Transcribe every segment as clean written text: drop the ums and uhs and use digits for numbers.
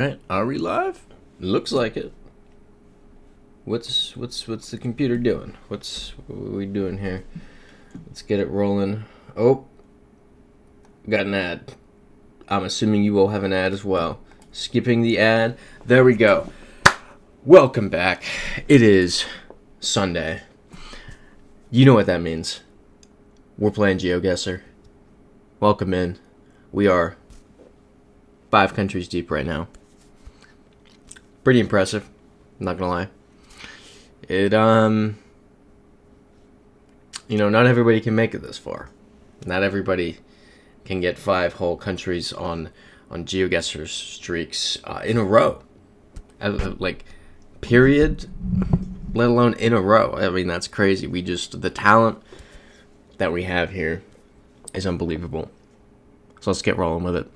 Alright, are we live? Looks like it. What's the computer doing? What are we doing here? Let's get it rolling. Oh, got an ad. I'm assuming you all have an ad as well. Skipping the ad. There we go. Welcome back. It is Sunday. You know what that means. We're playing GeoGuessr. Welcome in. We are 5 countries deep right now. Pretty impressive, not gonna lie. Not everybody can make it this far. Not everybody can get 5 whole countries on GeoGuessr streaks in a row. Period, let alone in a row. I mean, that's crazy. The talent that we have here is unbelievable. So let's get rolling with it.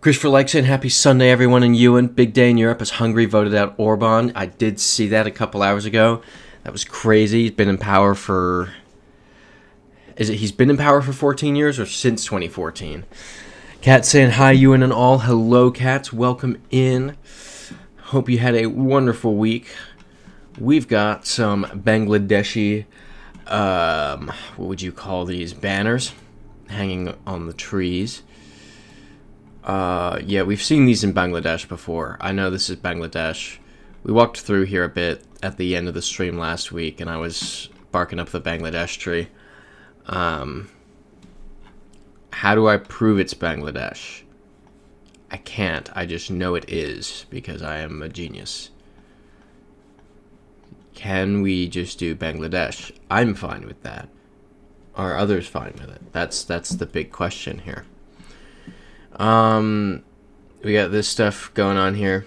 Christopher likes it. Happy Sunday, everyone in Ewan. Big day in Europe as Hungary voted out Orban. I did see that a couple hours ago. That was crazy. He's been in power for... He's been in power for 14 years or since 2014? Kat saying hi, Ewan and all. Hello, Cats. Welcome in. Hope you had a wonderful week. We've got some Bangladeshi, what would you call these, banners hanging on the trees. Yeah, we've seen these in Bangladesh before. I know this is Bangladesh. We walked through here a bit at the end of the stream last week, and I was barking up the Bangladesh tree. How do I prove it's Bangladesh? I can't. I just know it is, because I am a genius. Can we just do Bangladesh? I'm fine with that. Are others fine with it? That's the big question here. We got this stuff going on here.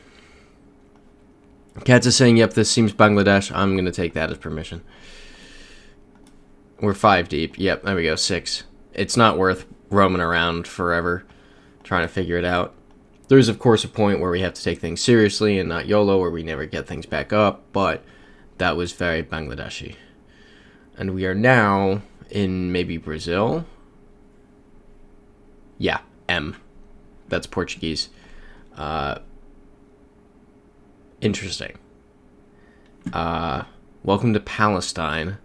Cats is saying, yep, this seems Bangladesh. I'm going to take that as permission. We're 5 deep. Yep, there we go, 6. It's not worth roaming around forever trying to figure it out. There's, of course, a point where we have to take things seriously and not YOLO, where we never get things back up, but that was very Bangladeshi. And we are now in maybe Brazil. Yeah, M. That's Portuguese. Interesting. Welcome to Palestine.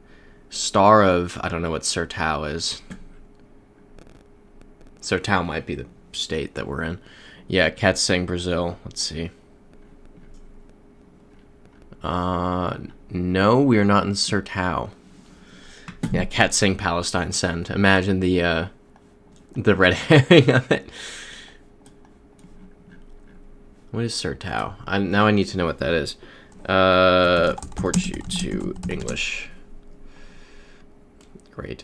Star of... I don't know what Sertao is. Sertao might be the state that we're in. Yeah, Cat's saying Brazil. Let's see. No, we are not in Sertao. Yeah, Cat's saying Palestine. Send. Imagine the red herring of it. What is Sertao? Now I need to know what that is. Port you to English. Great.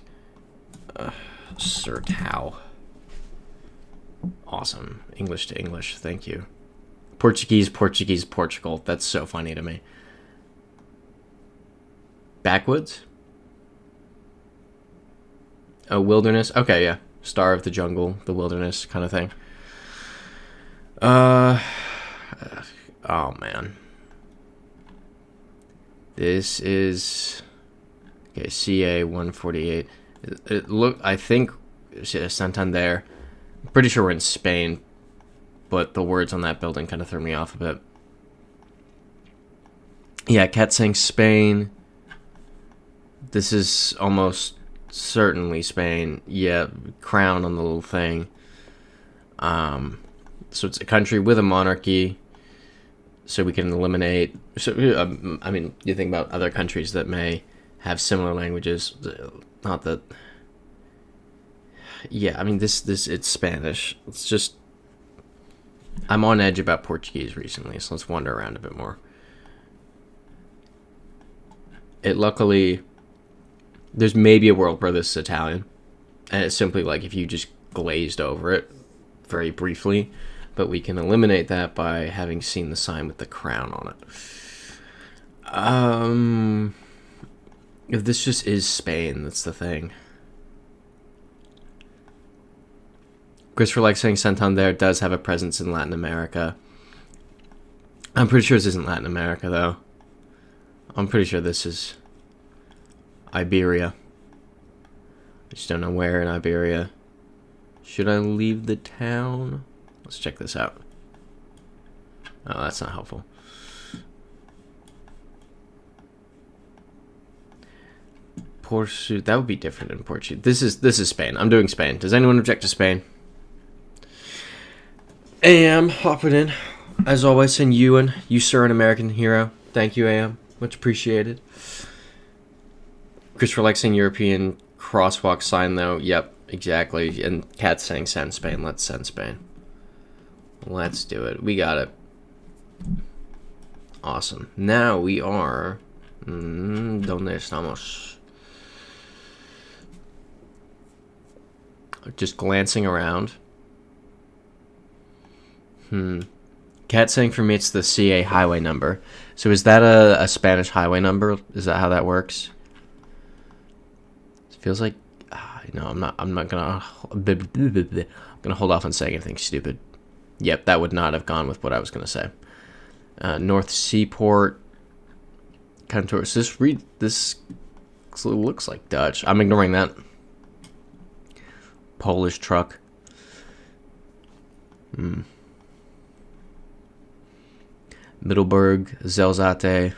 Sertao. Awesome. English to English. Thank you. Portuguese, Portugal. That's so funny to me. Backwoods? Oh, wilderness? Okay, yeah. Star of the jungle, the wilderness kind of thing. Oh man. This is okay, CA 148. I think Santander. I'm pretty sure we're in Spain, but the words on that building kind of threw me off a bit. Yeah, Cat saying Spain. This is almost certainly Spain. Yeah, crown on the little thing. So it's a country with a monarchy, so we can eliminate... I mean, you think about other countries that may have similar languages. Not that... Yeah, I mean, it's Spanish. It's just... I'm on edge about Portuguese recently, so let's wander around a bit more. Luckily... There's maybe a world where this is Italian, and it's simply like if you just glazed over it very briefly, but we can eliminate that by having seen the sign with the crown on it. If this just is Spain, that's the thing. Christopher likes saying Santander does have a presence in Latin America. I'm pretty sure this isn't Latin America, though. I'm pretty sure this is Iberia. I just don't know where in Iberia. Should I leave the town? Let's check this out. Oh, that's not helpful. Portugal. That would be different in Portugal. This is Spain. I'm doing Spain. Does anyone object to Spain? AM, hopping in. As always, and Ewan, you sir, an American hero. Thank you, AM. Much appreciated. Christopher likes saying European crosswalk sign, though. Yep, exactly. And Kat's saying send Spain. Let's send Spain. Let's do it. We got it. Awesome. Now we are... ¿Dónde estamos? Just glancing around. Cat saying for me it's the CA highway number. So is that a Spanish highway number? Is that how that works? It feels like no, I'm not gonna hold off on saying anything stupid. Yep, that would not have gone with what I was gonna say. North Seaport. Contour. So this looks like Dutch. I'm ignoring that. Polish truck. Middelburg, Zelzate.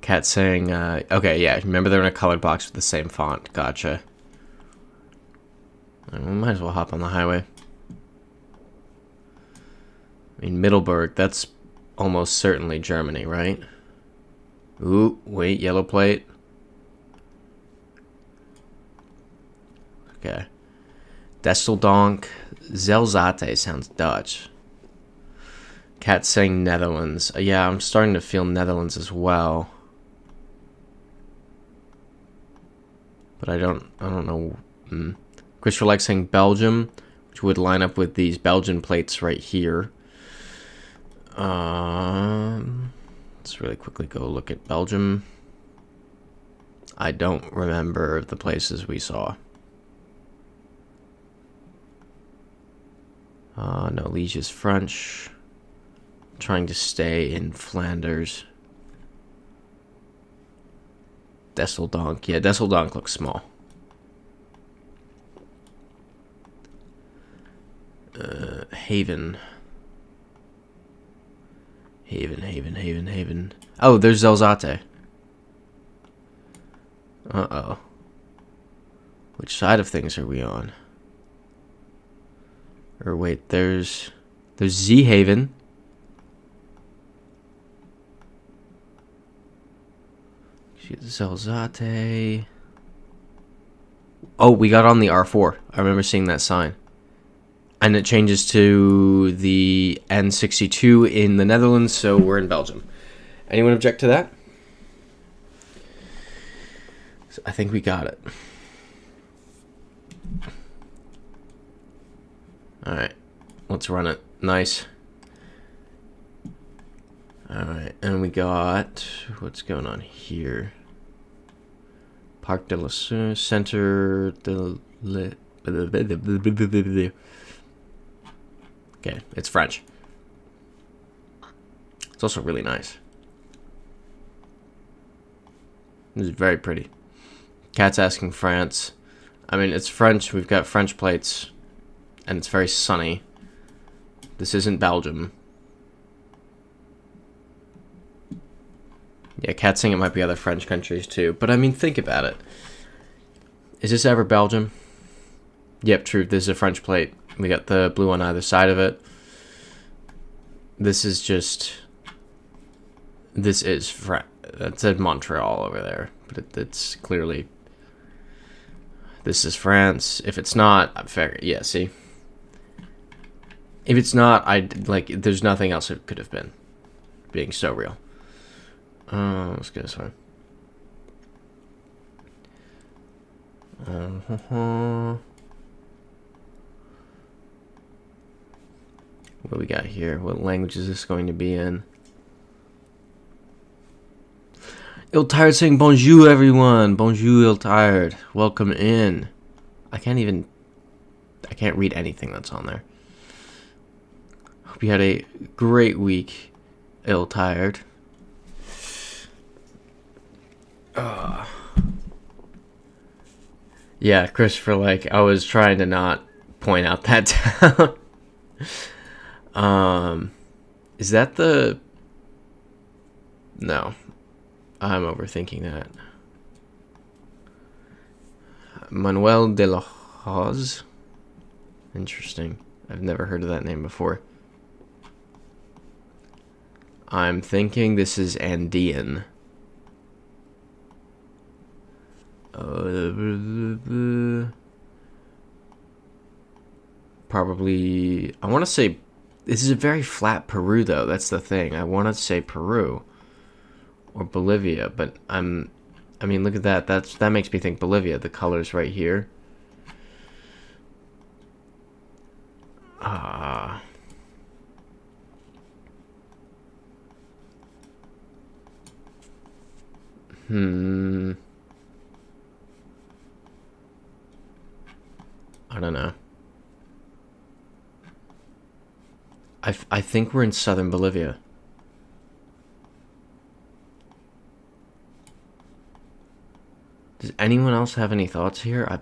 Cat saying, okay, yeah, remember they're in a colored box with the same font. Gotcha. We might as well hop on the highway. I mean, Middelburg, that's almost certainly Germany, right? Ooh, wait, yellow plate. Okay. Desseldonk. Zelzate sounds Dutch. Cat saying Netherlands. Yeah, I'm starting to feel Netherlands as well. But I don't know. Christopher likes saying Belgium, which would line up with these Belgian plates right here. Let's really quickly go look at Belgium. I don't remember the places we saw. No, Liège is French. Trying to stay in Flanders. Desseldonk. Yeah, Desseldonk looks small. Haven. Haven. Oh, there's Zelzate. Uh-oh. Which side of things are we on? Or wait, there's Zeehaven. Zelzate. Oh, we got on the R4. I remember seeing that sign. And it changes to the N62 in the Netherlands, so we're in Belgium. Anyone object to that? So I think we got it. Alright, let's run it. Nice. Alright, and we got... What's going on here? Parc de la Centre de... Okay, it's French. It's also really nice. This is very pretty. Cat's asking France. I mean, it's French. We've got French plates. And it's very sunny. This isn't Belgium. Yeah, Cat's saying it might be other French countries too. But I mean, think about it. Is this ever Belgium? Yep, true. This is a French plate. We got the blue on either side of it. This is just... This is... That said Montreal over there. But it's clearly... This is France. If it's not... Fair. Yeah, see? If it's not, there's nothing else it could have been. Being so real. Let's go this way. What do we got here? What language is this going to be in? Il Tired saying bonjour, everyone. Bonjour, Il Tired. Welcome in. I can't read anything that's on there. Hope you had a great week, Il Tired. Yeah, Christopher, I was trying to not point out that town. Is that the... No. I'm overthinking that. Manuel de la Hoz. Interesting. I've never heard of that name before. I'm thinking this is Andean. Probably... I want to say... This is a very flat Peru, though. That's the thing. I want to say Peru. Or Bolivia, but I mean, look at that. That makes me think Bolivia. The colors right here. I don't know. I think we're in southern Bolivia. Does anyone else have any thoughts here?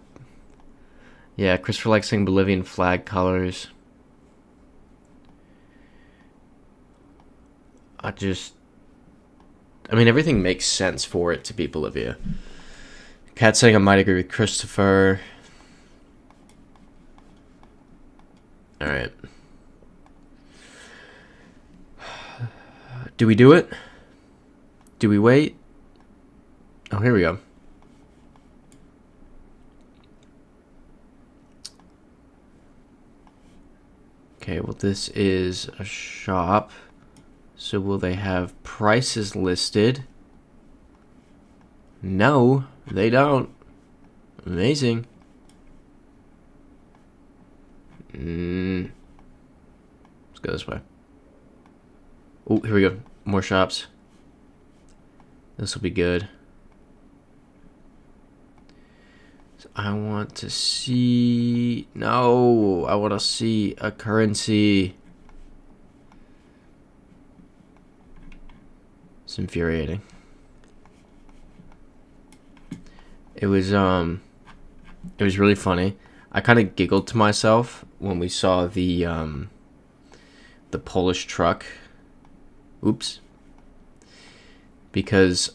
Yeah, Christopher likes saying Bolivian flag colors. I mean, everything makes sense for it to be Bolivia. Kat saying I might agree with Christopher. Alright. Do we do it? Do we wait? Oh, here we go. Okay, well, this is a shop. So will they have prices listed? No, they don't. Amazing. Let's go this way. Oh, here we go. More shops. This will be good. So I want to see... No, I want to see a currency. It's infuriating. It was really funny. I kind of giggled to myself when we saw the Polish truck. Oops. Because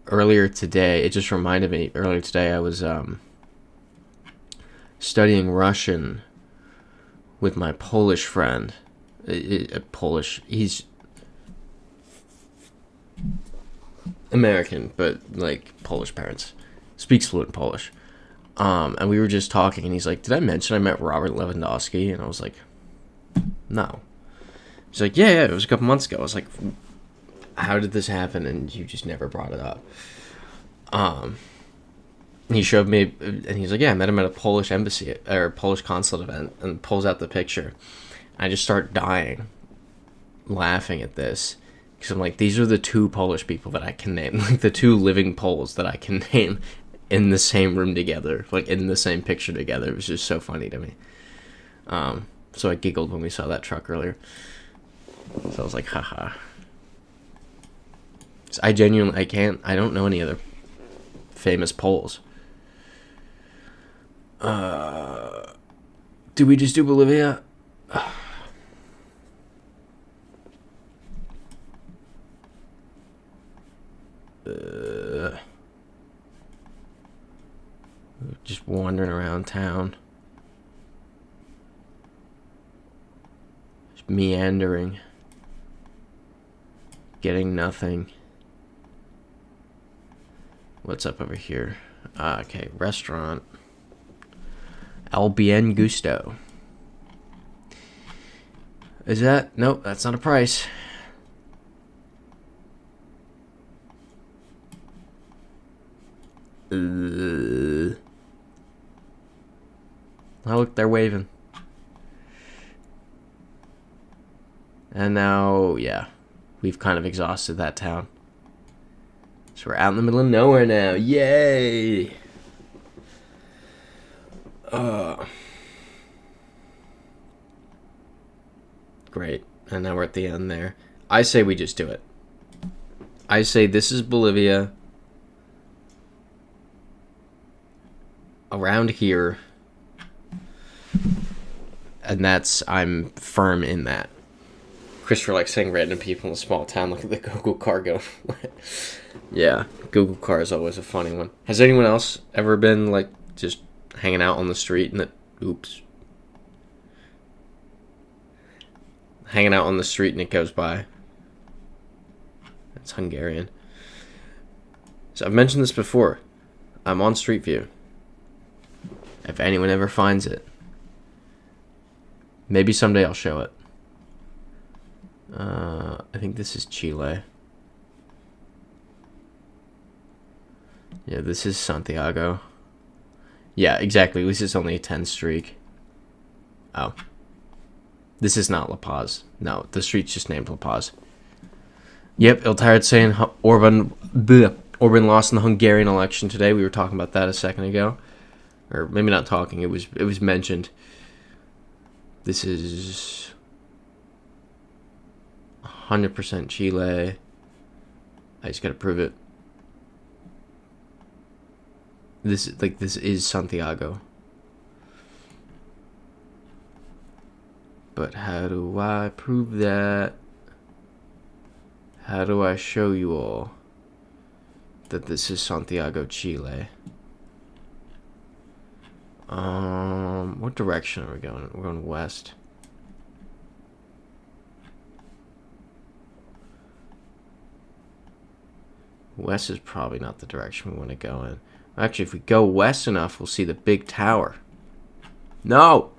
earlier today, it just reminded me, earlier today I was studying Russian with my Polish friend. Polish, he's American, but like Polish parents. Speaks fluent Polish. And we were just talking, and he's like, did I mention I met Robert Lewandowski? And I was like, no. He's like, yeah, it was a couple months ago. I was like, how did this happen? And you just never brought it up. He showed me, and he's like, yeah, I met him at a Polish embassy, or Polish consulate event, and pulls out the picture. I just start dying, laughing at this. Because I'm like, these are the two Polish people that I can name. Like, the two living Poles that I can name in the same room together. Like, in the same picture together. It was just so funny to me. So I giggled when we saw that truck earlier. So I was like, haha. So I don't know any other famous Poles. Do we just do Bolivia? Just wandering around town. Just meandering. Getting nothing. What's up over here? Okay, restaurant. El Bien Gusto. Is that? Nope, that's not a price. Oh, look, they're waving. And now, yeah, we've kind of exhausted that town. So we're out in the middle of nowhere now. Yay! Great. And now we're at the end there. I say we just do it. I say this is Bolivia. Around here. I'm firm in that. Christopher likes saying random people in a small town. Look at the Google car go. Yeah, Google car is always a funny one. Has anyone else ever been like just hanging out on the street and hanging out on the street and it goes by? It's Hungarian. So I've mentioned this before. I'm on Street View. If anyone ever finds it, maybe someday I'll show it. I think this is Chile. Yeah, this is Santiago. Yeah, exactly. At least it's only a 10 streak. Oh. This is not La Paz. No, the street's just named La Paz. Yep, Iltired saying Orban lost in the Hungarian election today. We were talking about that a second ago. Or maybe not talking, it was mentioned. This is 100% Chile. I just gotta prove it. This is Santiago. But how do I prove that? How do I show you all that this is Santiago, Chile? What direction are we going? We're going west. West is probably not the direction we want to go in. Actually, if we go west enough, we'll see the big tower. No!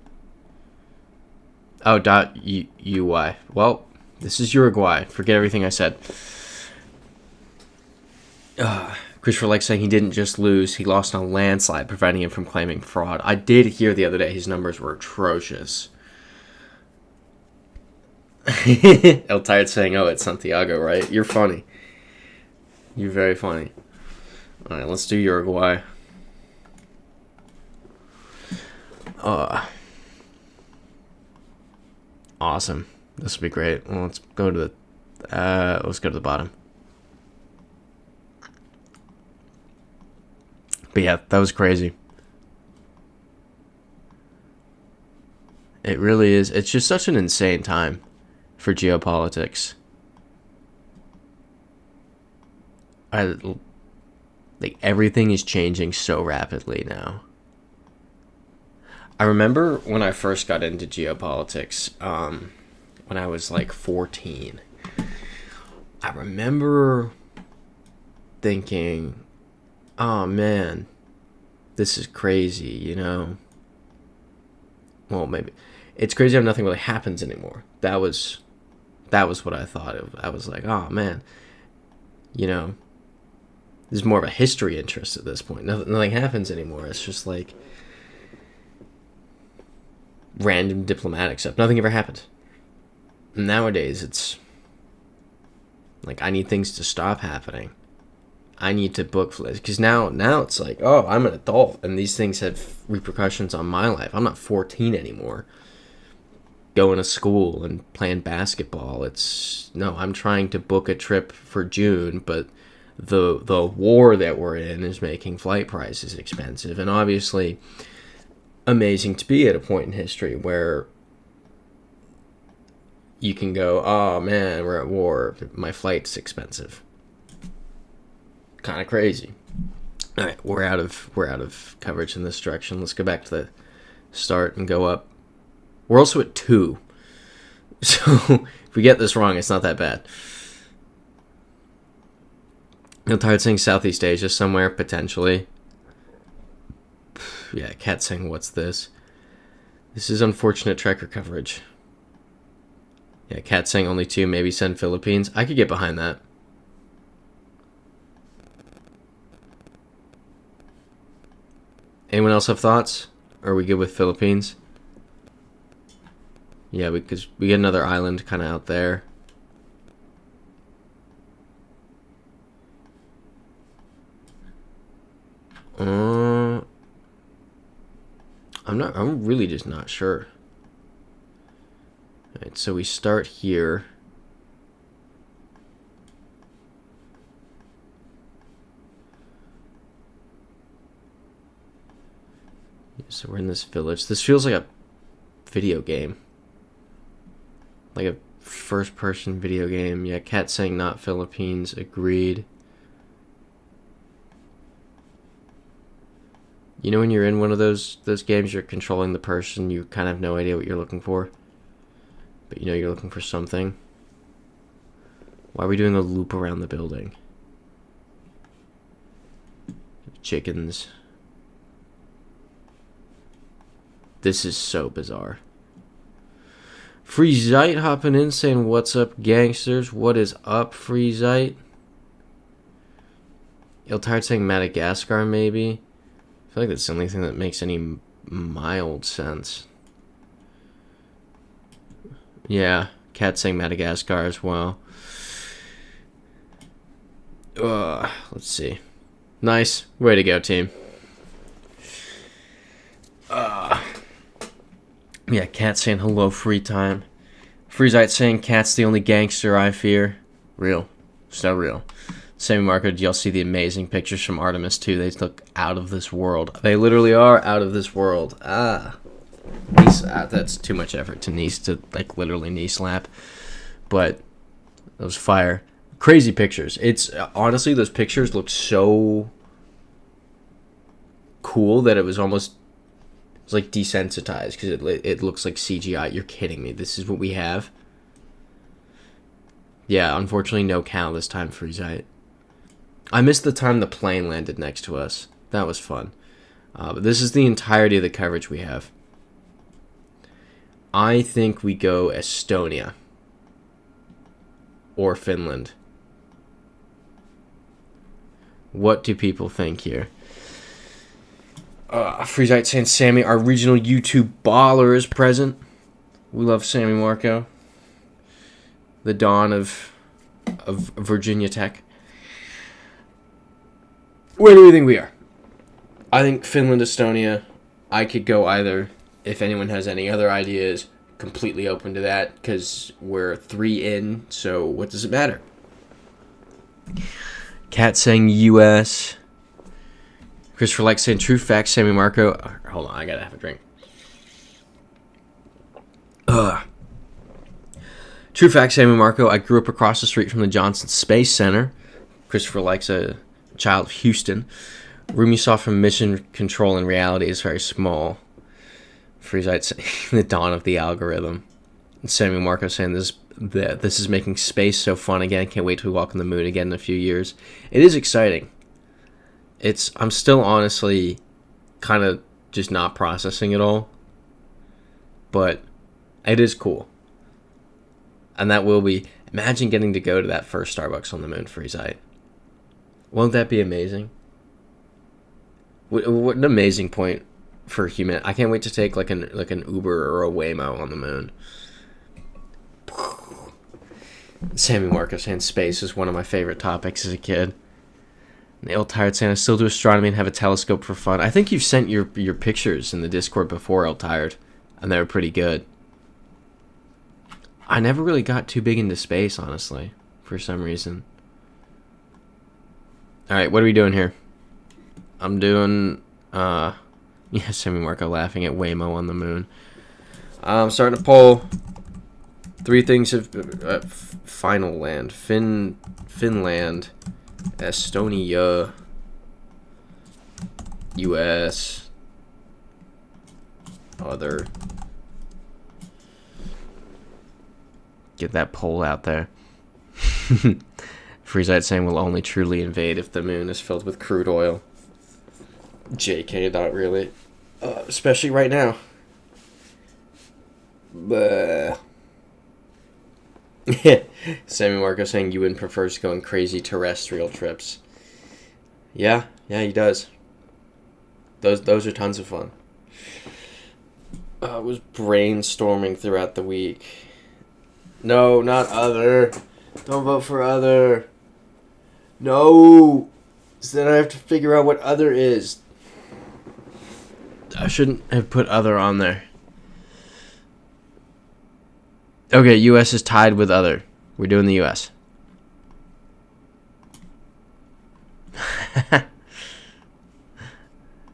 Oh, .uy. Well, this is Uruguay. Forget everything I said. Christopher likes saying he didn't just lose. He lost in a landslide, preventing him from claiming fraud. I did hear the other day his numbers were atrocious. El Tired saying, oh, it's Santiago, right? You're funny. You're very funny. All right, let's do Uruguay. Awesome. This will be great. Well, let's go to the bottom. But yeah, that was crazy. It really is. It's just such an insane time for geopolitics. Like everything is changing so rapidly now. I remember when I first got into geopolitics, when I was like 14. I remember thinking, oh man, this is crazy, you know? Well, maybe. It's crazy how nothing really happens anymore. That was what I thought of. I was like, oh man, you know, there's more of a history interest at this point. Nothing happens anymore. It's just like random diplomatic stuff. Nothing ever happened. Nowadays, it's like I need things to stop happening. I need to book flights because now it's like, oh, I'm an adult and these things have repercussions on my life. I'm not 14 anymore. Going to school and playing basketball. I'm trying to book a trip for June, but the war that we're in is making flight prices expensive, and obviously amazing to be at a point in history where you can go, oh man, we're at war, my flight's expensive. Kind of crazy. All right, we're out of coverage in this direction. Let's go back to the start and go up. We're also at 2, so if we get this wrong, it's not that bad. I'm tired saying Southeast Asia somewhere, potentially. Yeah, Cat saying, what's this? This is unfortunate tracker coverage. Yeah, Cat saying only 2, maybe send Philippines. I could get behind that. Anyone else have thoughts? Or are we good with Philippines? Yeah, because we get another island kind of out there. I'm really just not sure. Alright, so we start here. So we're in this village. This feels like a video game. Like a first-person video game. Yeah, cat saying not Philippines. Agreed. You know when you're in one of those games, you're controlling the person, you kind of have no idea what you're looking for, but you know you're looking for something. Why are we doing a loop around the building? Chickens. This is so bizarre. Freezite hopping in saying, what's up, gangsters? What is up, Freezite? Iltard saying Madagascar, maybe? I feel like that's the only thing that makes any mild sense. Yeah, cat saying Madagascar as well. Let's see. Nice. Way to go, team. Yeah, cat saying hello, free time. Freezite saying cat's the only gangster I fear. Real. So real. Sammy Marco, did y'all see the amazing pictures from Artemis 2? They look out of this world. They literally are out of this world. That's too much effort to like literally knee slap. But those fire. Crazy pictures. It's honestly, those pictures look so cool that it was like desensitized because it looks like CGI. You're kidding me. This is what we have. Yeah, unfortunately, no cow this time, Freezite. I missed the time the plane landed next to us. That was fun. But this is the entirety of the coverage we have. I think we go Estonia or Finland. What do people think here? Freezite saying, Sammy, our regional YouTube baller is present. We love Sammy Marco. The dawn of Virginia Tech. Where do we think we are? I think Finland, Estonia. I could go either. If anyone has any other ideas, completely open to that because we're 3 in, so what does it matter? Cat saying US. Christopher Like saying true facts, Sammy Marco. Hold on, I gotta have a drink. True facts, Sammy Marco. I grew up across the street from the Johnson Space Center. Christopher Like's a child of Houston. Room you saw from Mission Control in reality is very small. Freezite saying the dawn of the algorithm. And Sammy Marco saying this is making space so fun again. Can't wait till we walk on the moon again in a few years. It is exciting. I'm still honestly kind of just not processing it all. But it is cool. And that will be, imagine getting to go to that first Starbucks on the moon, Freezite. Won't that be amazing? What an amazing point for human. I can't wait to take like an Uber or a Waymo on the moon. Sammy Marcos saying space is one of my favorite topics as a kid. Nail Tired saying I still do astronomy and have a telescope for fun. I think you've sent your pictures in the Discord before, El Tired, and they were pretty good. I never really got too big into space, honestly, for some reason. Alright, what are we doing here? I'm doing, yeah, Sammy Marco laughing at Waymo on the moon. I'm starting to poll 3 things of final land. Finland, Estonia, US, other. Get that poll out there. Freezite saying we'll only truly invade if the moon is filled with crude oil. JK, not really. Especially right now. Bleh. Sammy Marco saying Ewan prefers going crazy terrestrial trips. Yeah, he does. Those are tons of fun. I was brainstorming throughout the week. No, not other. Don't vote for other. No. So then I have to figure out what other is. I shouldn't have put other on there. Okay, US is tied with other. We're doing the US.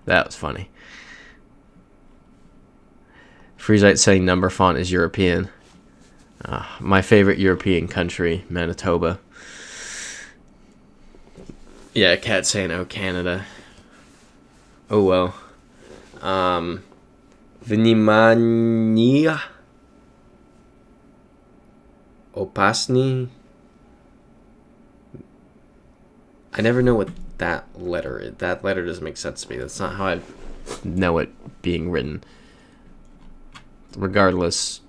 That was funny. Freezite saying number font is European. My favorite European country, Manitoba. Yeah, Cat saying, oh, Canada. Oh, well. Vnimania. Opasny. I never know what that letter is. That letter doesn't make sense to me. That's not how I know it being written. Regardless,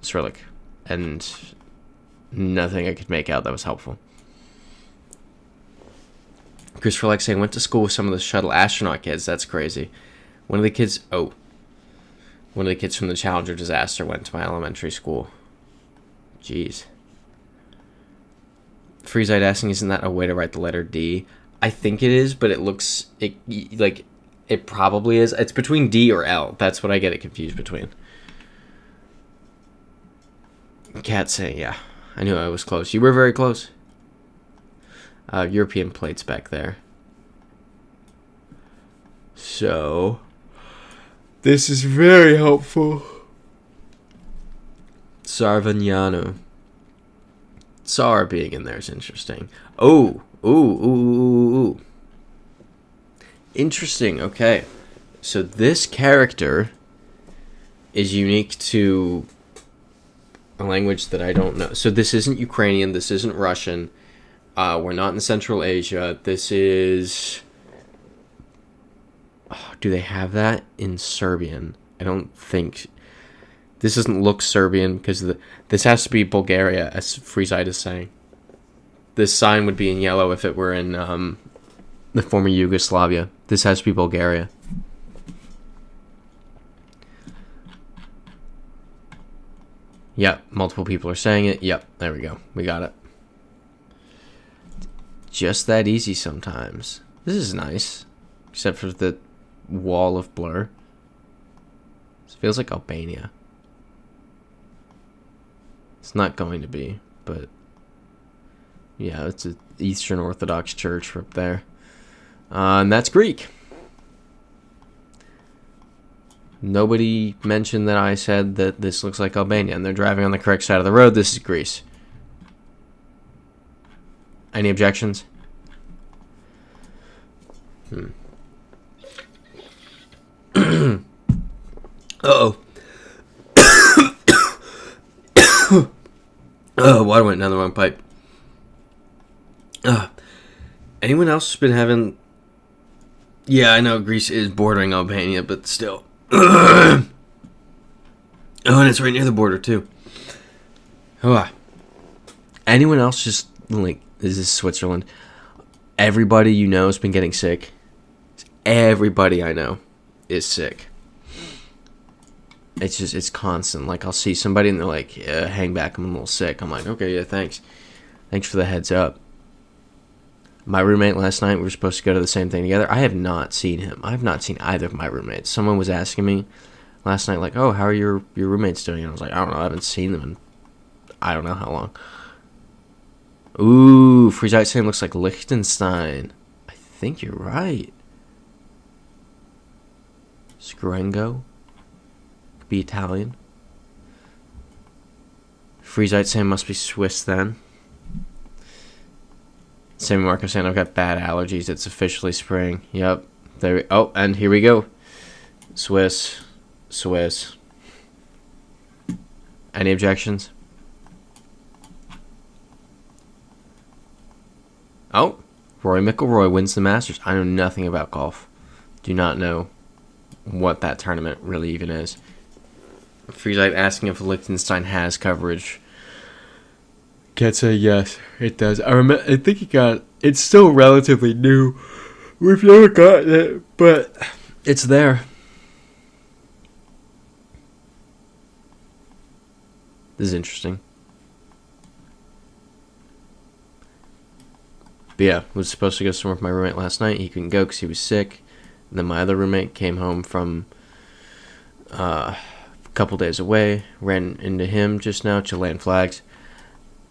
Cyrillic. And nothing I could make out that was helpful. Christopher Lex saying, went to school with some of the shuttle astronaut kids. That's crazy. One of the kids from the Challenger disaster went to my elementary school. Jeez. Freezite asking, isn't that a way to write the letter D? I think it is, but it looks like it probably is. It's between D or L. That's what I get it confused between. Cat saying, yeah, I knew I was close. You were very close. European plates back there. So, this is very helpful. Sarvagnano. Tsar being in there is interesting. Oh, ooh. Interesting, okay. So this character is unique to a language that I don't know. So this isn't Ukrainian, this isn't Russian. We're not in Central Asia. This is... Oh, do they have that in Serbian? I don't think... This doesn't look Serbian because this has to be Bulgaria, as Freezite is saying. This sign would be in yellow if it were in the former Yugoslavia. This has to be Bulgaria. Yep, multiple people are saying it. Yep, there we go. We got it. Just that easy sometimes. This is nice. Except for the wall of blur. This feels like Albania. It's not going to be, but yeah, it's an Eastern Orthodox church up there. And that's Greek. Nobody mentioned that I said that this looks like Albania, and they're driving on the correct side of the road. This is Greece. Any objections? Uh-oh. Oh, water went down the wrong pipe. Anyone else been having... Yeah, I know Greece is bordering Albania, but still. Oh, and it's right near the border, too. Oh. Anyone else just, like, this is Switzerland. Everybody you know has been getting sick. Everybody I know is sick. It's just, it's constant. Like, I'll see somebody and they're like, yeah, hang back, I'm a little sick. I'm like, okay, yeah, thanks. Thanks for the heads up. My roommate last night, we were supposed to go to the same thing together. I have not seen him. I have not seen either of my roommates. Someone was asking me last night, like, oh, how are your roommates doing? And I was like, I don't know, I haven't seen them in I don't know how long. Ooh, Freezite saying looks like Liechtenstein. I think you're right. Screngo. Could be Italian. Freezite saying must be Swiss then. Sammy Marco saying I've got bad allergies. It's officially spring. Yep. There. Oh, and here we go. Swiss. Any objections? Oh, Rory McIlroy wins the Masters. I know nothing about golf. Do not know what that tournament really even is. Freezite asking if Liechtenstein has coverage. Can't say yes, it does. I think it got. It's still relatively new. We've never gotten it, but it's there. This is interesting. But yeah, was supposed to go somewhere with my roommate last night. He couldn't go because he was sick. And then my other roommate came home from a couple days away. Ran into him just now, Chilean flags.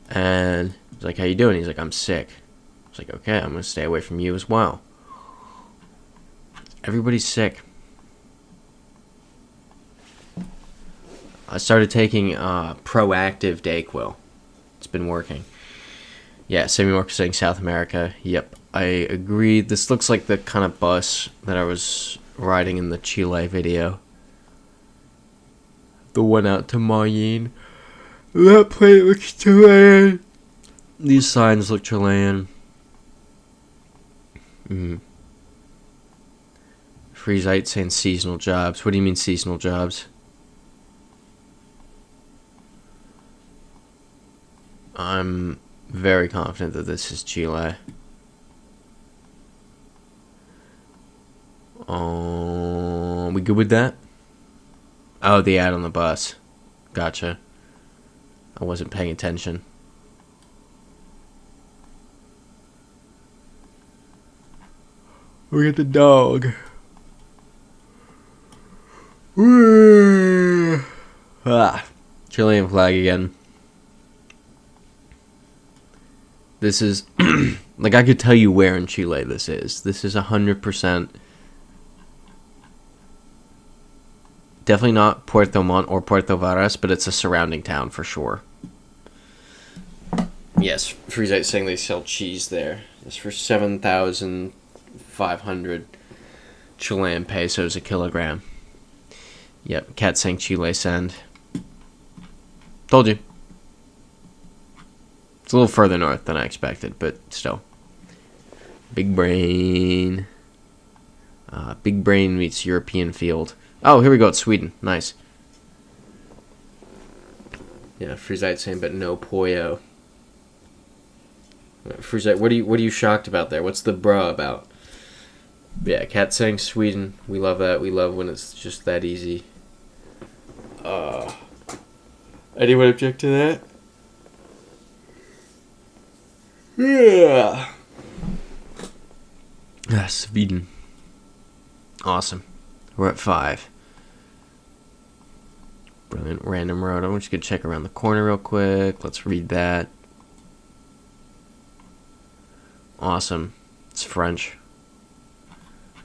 And he's like, how you doing? He's like, I'm sick. I was like, okay, I'm going to stay away from you as well. Everybody's sick. I started taking proactive Dayquil. It's been working. Yeah, Sammy Mark saying South America. Yep, I agree. This looks like the kind of bus that I was riding in the Chile video. The one out to Mayen. That plate looks Chilean. These signs look Chilean. Freezite saying seasonal jobs. What do you mean seasonal jobs? I'm very confident that this is Chile. We good with that? Oh, the ad on the bus. Gotcha. I wasn't paying attention. We got the dog. Chilean flag again. This is like I could tell you where in Chile this is. This is 100% definitely not Puerto Montt or Puerto Varas, but it's a surrounding town for sure. Yes, Freezite saying they sell cheese there. It's for 7,500 Chilean pesos a kilogram. Yep, Cat saying Chile send. Told you. It's a little further north than I expected, but still. Big brain. Big brain meets European field. Oh, here we go. It's Sweden. Nice. Yeah, Freezite saying, but no pollo. Freezite, what are you shocked about there? What's the bruh about? Yeah, Cat saying Sweden. We love that. We love when it's just that easy. Anyone object to that? Yeah. Sweden. Awesome. We're at 5. Brilliant. Random road. I'm just going to check around the corner real quick. Let's read that. Awesome. It's French.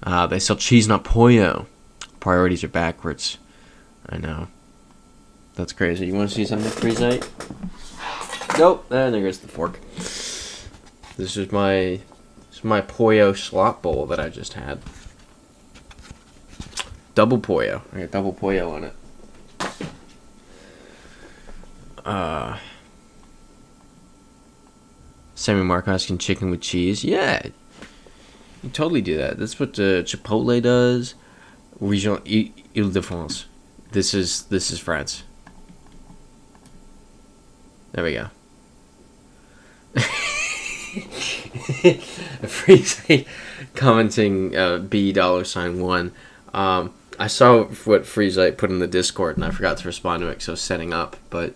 They sell cheese, not pollo. Priorities are backwards. I know. That's crazy. You want to see something, Freezite? Nope. There goes the fork. This is my pollo slop bowl that I just had. Double pollo. I got double pollo on it. Sammy Mark asking chicken with cheese. Yeah. You totally do that. That's what Chipotle does. Regional Ile-de-France. This is France. There we go. Freezite commenting $1. I saw what Freezite put in the Discord and I forgot to respond to it because I was setting up. But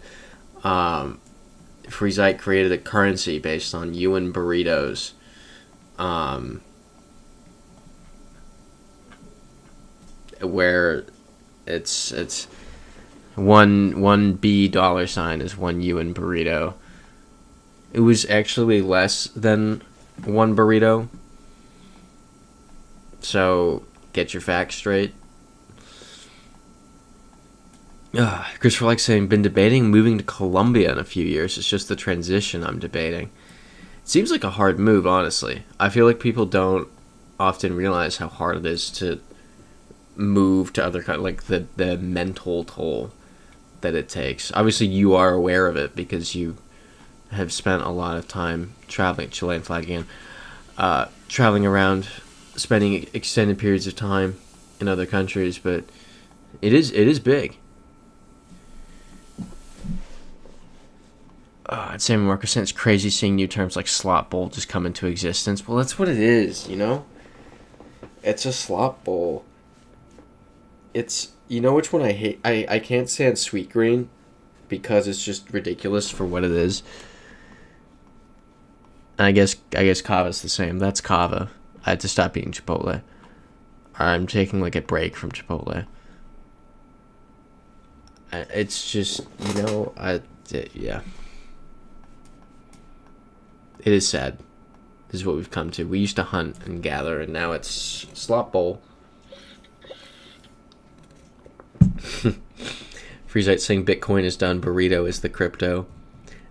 Freezite created a currency based on Ewannnawe burritos. Where it's one B $ is one Ewannnawe burrito. It was actually less than one burrito. So get your facts straight. Christopher likes saying, been debating moving to Colombia in a few years. It's just the transition I'm debating. It seems like a hard move, honestly. I feel like people don't often realize how hard it is to move to other countries, like the mental toll that it takes. Obviously, you are aware of it because you have spent a lot of time traveling, Chilean flag again, traveling around, spending extended periods of time in other countries, but it is big. Sammy Marcus saying it's crazy seeing new terms like slop bowl just come into existence. Well, that's what it is, you know? It's a slop bowl. It's, you know which one I hate? I can't stand sweet green because it's just ridiculous for what it is. And I guess Kava's the same. That's Kava. I had to stop eating Chipotle. I'm taking like a break from Chipotle. It's just, you know, yeah. It is sad. This is what we've come to. We used to hunt and gather, and now it's slop bowl. Freezite saying Bitcoin is done. Burrito is the crypto.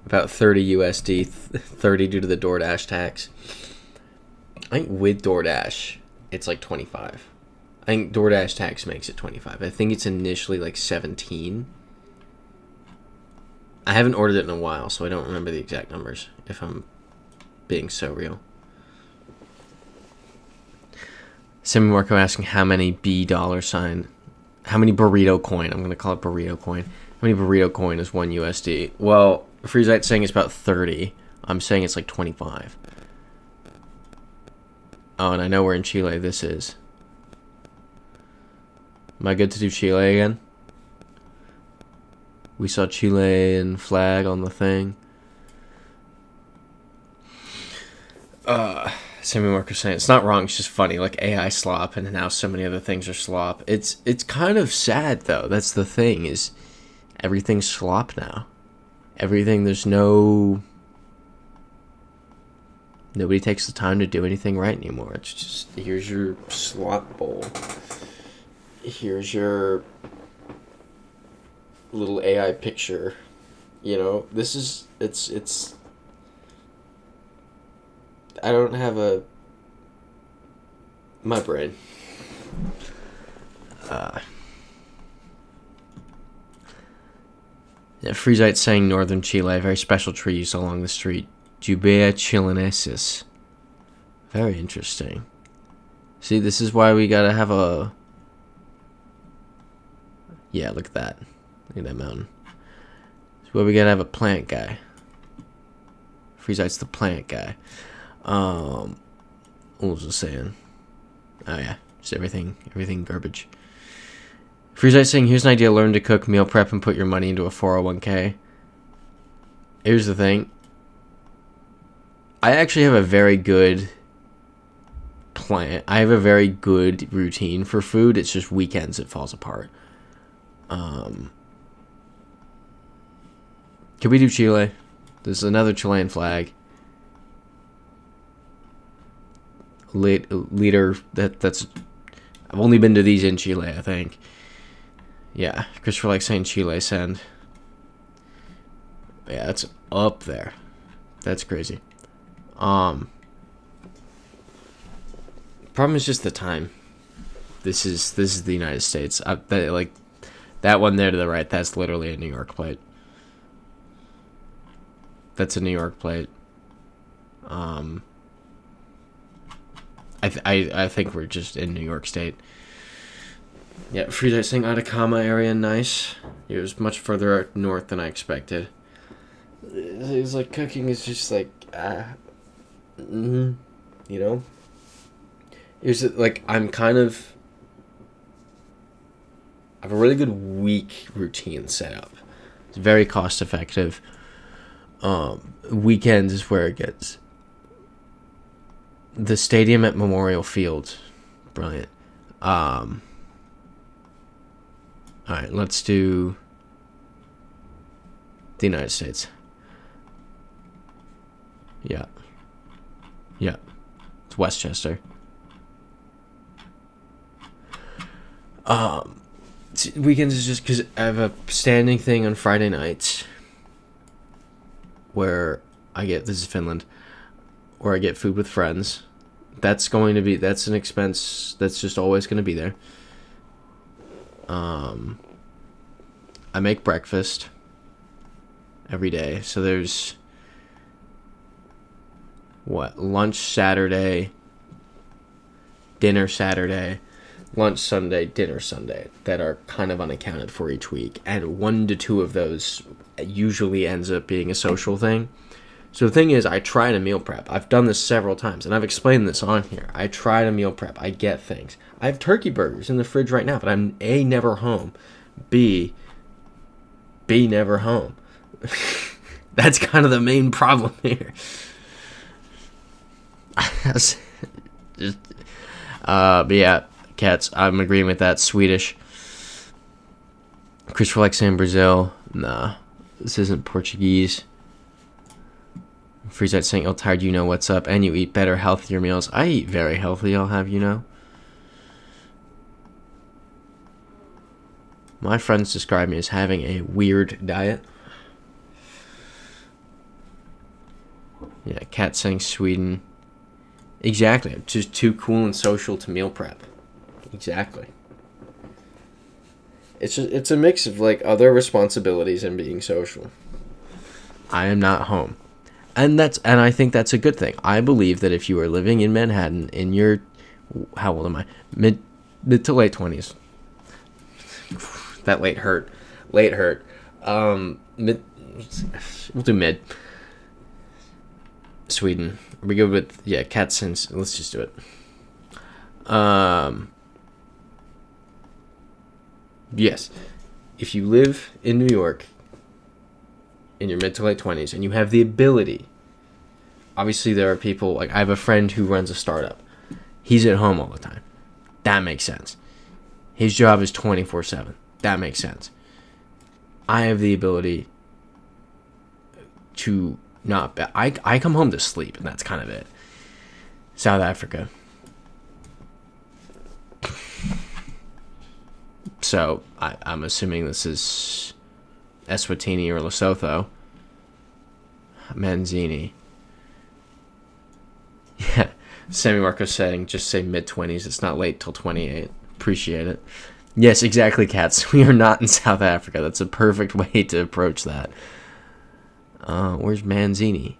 About 30 USD, 30 due to the DoorDash tax. I think with DoorDash, it's like 25. I think DoorDash tax makes it 25. I think it's initially like 17. I haven't ordered it in a while, so I don't remember the exact numbers, if I'm being so real. Semi Marco asking how many how many burrito coin, I'm going to call it burrito coin. How many burrito coin is 1 USD? Well, Freezite's saying it's about 30. I'm saying it's like 25. Oh, and I know where in Chile this is. Am I good to do Chile again? We saw Chilean flag on the thing. Sammy Marcus saying it's not wrong, it's just funny, like AI slop, and now so many other things are slop. It's kind of sad though. That's the thing, is everything's slop now. Everything, there's nobody takes the time to do anything right anymore. It's just, here's your slop bowl. Here's your little AI picture. You know, this is, it's I don't have my brain. Yeah, Freezite saying northern Chile, very special trees along the street. Jubea chilenensis. Very interesting. See, this is why we gotta have a... Yeah, look at that. Look at that mountain. This is why we gotta have a plant guy. Freezite's the plant guy. What was I saying? Oh yeah, just everything garbage. Freezite saying, here's an idea, learn to cook, meal prep, and put your money into a 401k. Here's the thing. I actually have a very good plan. I have a very good routine for food. It's just weekends it falls apart. Can we do Chile? There's another Chilean flag. Leader, that's... I've only been to these in Chile, I think. Yeah, Christopher likes saying Chile send. Yeah, that's up there. That's crazy. Problem is just the time. This is the United States. That one there to the right, that's literally a New York plate. That's a New York plate. I think we're just in New York State. Yeah, Frida saying Atacama area, nice. It was much further north than I expected. It's like cooking is just like, you know? Here's like, I have a really good week routine set up. It's very cost effective. Weekends is where it gets. The stadium at Memorial Field, brilliant. Alright, let's do the United States. Yeah. Yeah. It's Westchester. Weekends is just because I have a standing thing on Friday nights where this is Finland, where I get food with friends. That's an expense that's just always going to be there. I make breakfast every day. So there's lunch Saturday, dinner Saturday, lunch Sunday, dinner Sunday, that are kind of unaccounted for each week. And 1 to 2 of those usually ends up being a social thing. So the thing is, I try to meal prep. I've done this several times, and I've explained this on here. I try to meal prep. I get things. I have turkey burgers in the fridge right now, but I'm A, never home. B, never home. That's kind of the main problem here. But yeah, cats, I'm agreeing with that. Swedish. Christopher likes saying Brazil. Nah, this isn't Portuguese. Freezite saying, "Oh, tired, you know what's up, and you eat better, healthier meals." I eat very healthy, I'll have you know. My friends describe me as having a weird diet. Yeah, Cat saying Sweden. Exactly. Just too cool and social to meal prep. Exactly. It's a mix of like other responsibilities and being social. I am not home. And I think that's a good thing. I believe that if you are living in Manhattan in your, how old am I? Mid to late 20s. That late hurt. Mid. We'll do mid. Sweden. Are we good with Cat since? Let's just do it. Yes. If you live in New York in your mid to late 20s and you have the ability, obviously there are people, like I have a friend who runs a startup. He's at home all the time. That makes sense. His job is 24/7. That makes sense. I have the ability to not... I come home to sleep, and that's kind of it. South Africa. So, I'm assuming this is Eswatini or Lesotho. Manzini. Yeah. Sammy Marco saying, just say mid-20s. It's not late till 28. Appreciate it. Yes, exactly, Cats. We are not in South Africa. That's a perfect way to approach that. Where's Manzini?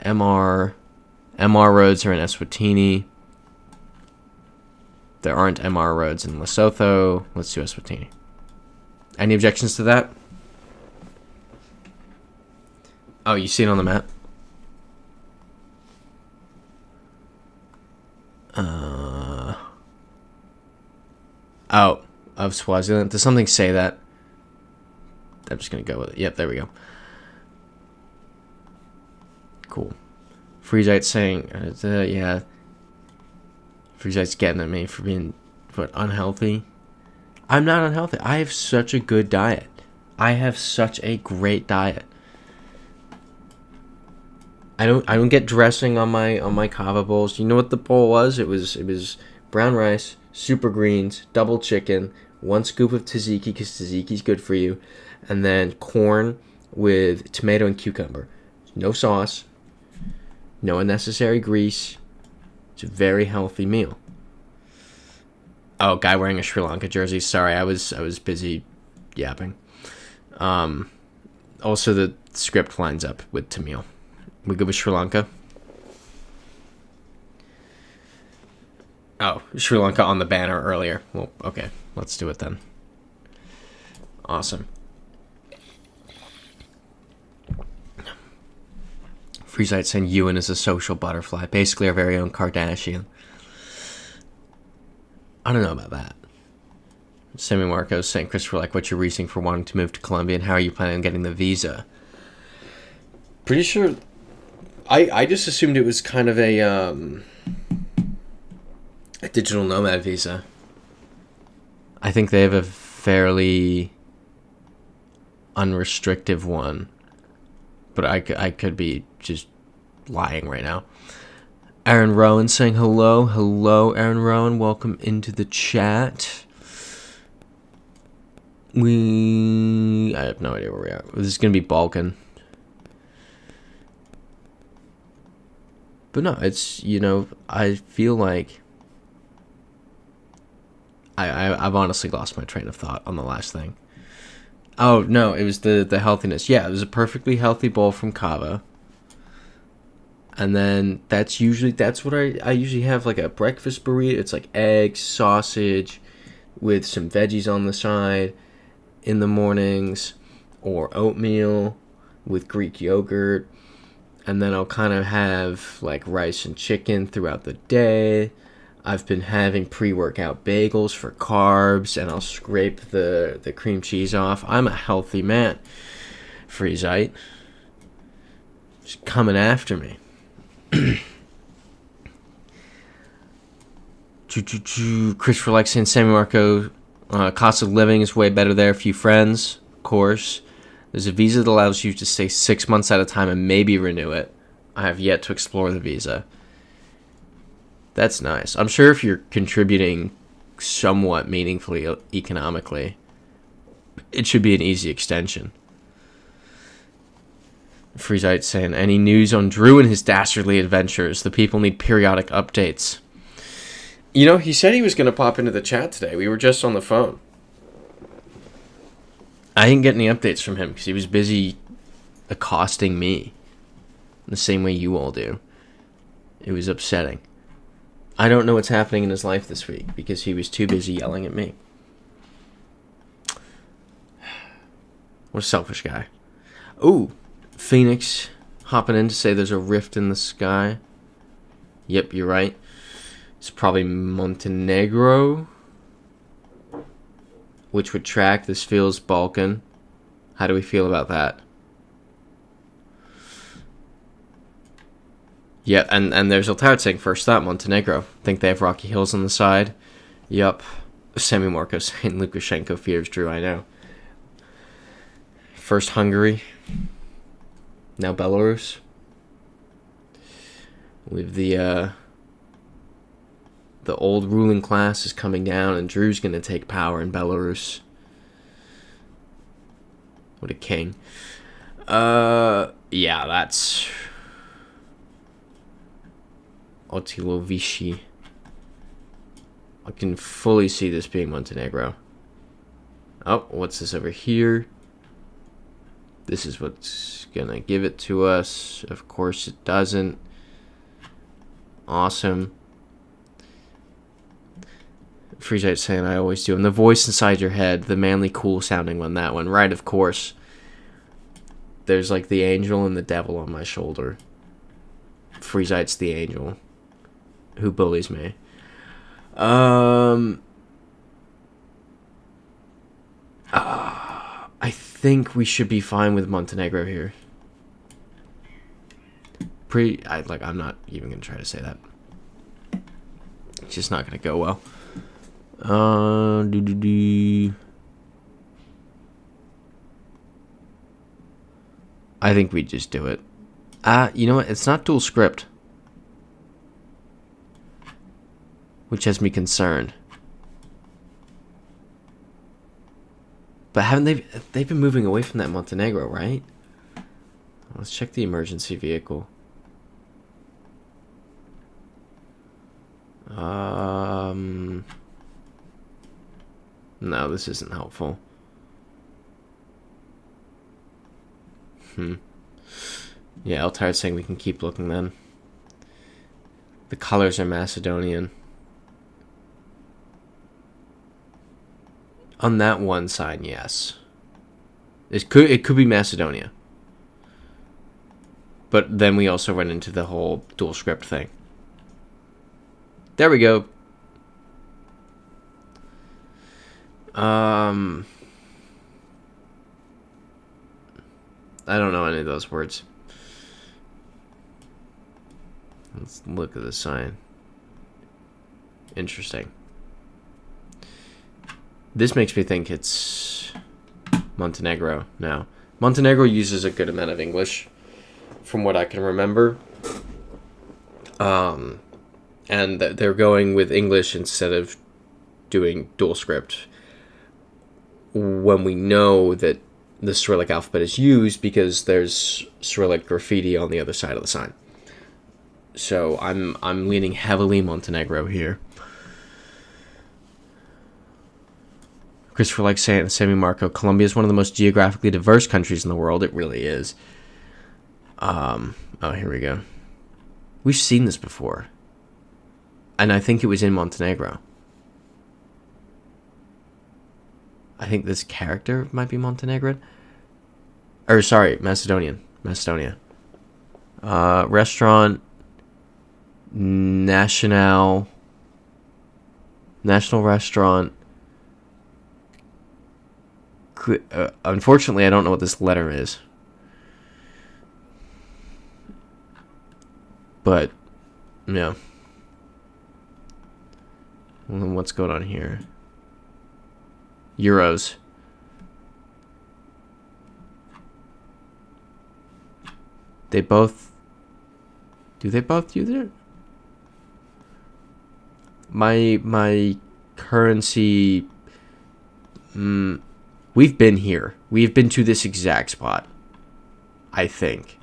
MR roads are in Eswatini. There aren't MR roads in Lesotho. Let's do Eswatini. Any objections to that? Oh, you see it on the map? Oh, of Swaziland. Does something say that? I'm just going to go with it. Yep, there we go. Cool. Freezite saying, yeah. Freezite's getting at me for being, unhealthy? I'm not unhealthy. I have such a good diet. I have such a great diet. I don't get dressing on my kava bowls. You know what the bowl was? It was brown rice, super greens, double chicken, 1 scoop of tzatziki because tzatziki's good for you, and then corn with tomato and cucumber. No sauce, no unnecessary grease. It's a very healthy meal. Oh, guy wearing a Sri Lanka jersey. Sorry, I was busy yapping. Also, the script lines up with Tamil. We good with Sri Lanka? Oh, Sri Lanka on the banner earlier. Well, okay. Let's do it then. Awesome. Freezite saying Ewan is a social butterfly. Basically our very own Kardashian. I don't know about that. Sammy Marcos saying, Christopher, like, what's your reasoning for wanting to move to Colombia and how are you planning on getting the visa? Pretty sure... I just assumed it was kind of a digital nomad visa. I think they have a fairly unrestricted one. But I could be just lying right now. Aaron Rowan saying hello. Hello, Aaron Rowan. Welcome into the chat. I have no idea where we are. This is going to be Balkan. But no, it's, I feel like I've honestly lost my train of thought on the last thing. Oh, no, it was the healthiness. Yeah, it was a perfectly healthy bowl from Kava. And then that's what I usually have, like a breakfast burrito. It's like eggs, sausage, with some veggies on the side in the mornings, or oatmeal with Greek yogurt. And then I'll kind of have like rice and chicken throughout the day. I've been having pre-workout bagels for carbs, and I'll scrape the cream cheese off. I'm a healthy man. Freezite. Just coming after me. Christopher Lexi and Sammy Marco. Cost of living is way better there. A few friends, of course. There's a visa that allows you to stay 6 months at a time and maybe renew it. I have yet to explore the visa. That's nice. I'm sure if you're contributing somewhat meaningfully economically, it should be an easy extension. Freezite saying, any news on Drew and his dastardly adventures? The people need periodic updates. You know, he said he was going to pop into the chat today. We were just on the phone. I didn't get any updates from him because he was busy accosting me the same way you all do. It was upsetting. I don't know what's happening in his life this week because he was too busy yelling at me. What a selfish guy. Ooh. Phoenix hopping in to say there's a rift in the sky. Yep, you're right. It's probably Montenegro, which would track. This feels Balkan. How do we feel about that? Yeah, and there's Altard saying first thought Montenegro. Think they have rocky hills on the side. Yup. Sammy Marco saying Lukashenko fears Drew. I know. First Hungary. Now Belarus. With the old ruling class is coming down, and Drew's gonna take power in Belarus. What a king. Yeah, that's Otilovici. I can fully see this being Montenegro. Oh, what's this over here? This is what's gonna give it to us. Of course it doesn't. Awesome. Freezite saying I always do. And the voice inside your head, the manly cool sounding one, that one. Right, of course. There's like the angel and the devil on my shoulder. Freezite's the angel who bullies me. I think we should be fine with Montenegro here. I'm not even gonna try to say that. It's just not gonna go well. I think we just do it. You know what? It's not dual script, which has me concerned. But haven't they've been moving away from that Montenegro, right? Let's check the emergency vehicle. No, this isn't helpful. Yeah, Eltire's saying we can keep looking then. The colors are Macedonian. On that one sign, yes. It could be Macedonia. But then we also run into the whole dual script thing. There we go. I don't know any of those words. Let's look at the sign. Interesting. This makes me think it's Montenegro now. Montenegro uses a good amount of English, from what I can remember. And they're going with English instead of doing dual script. When we know that the Cyrillic alphabet is used because there's Cyrillic graffiti on the other side of the sign. So I'm leaning heavily Montenegro here. Christopher likes saying, Sammy Marco, Colombia is one of the most geographically diverse countries in the world. It really is. Oh, here we go. We've seen this before. And I think it was in Montenegro. I think this character might be Montenegrin. Or, sorry, Macedonian. Macedonia. Restaurant. National restaurant. Unfortunately, I don't know what this letter is. But, yeah. Well, then what's going on here? Euros. They both... Do they both do that? My currency... We've been here. We've been to this exact spot. I think.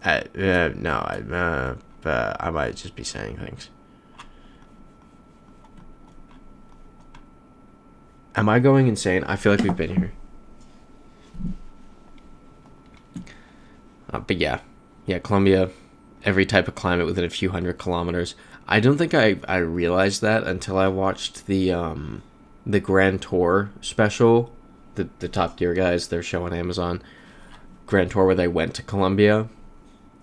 No, I might just be saying things. Am I going insane? I feel like we've been here. But yeah. Yeah, Colombia, every type of climate within a few hundred kilometers. I don't think I realized that until I watched the Grand Tour special, the Top Gear guys, their show on Amazon, Grand Tour, where they went to Colombia,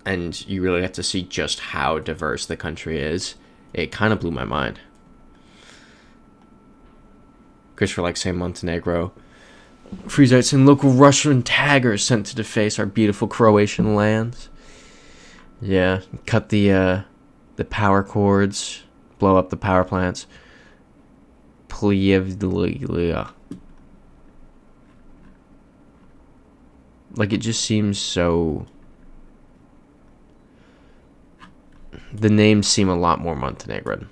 and you really get to see just how diverse the country is. It kind of blew my mind. Christopher likes saying Montenegro. Freezite saying local Russian taggers sent to deface our beautiful Croatian lands. Yeah, cut the power cords, blow up the power plants. Like, it just seems so... The names seem a lot more Montenegrin.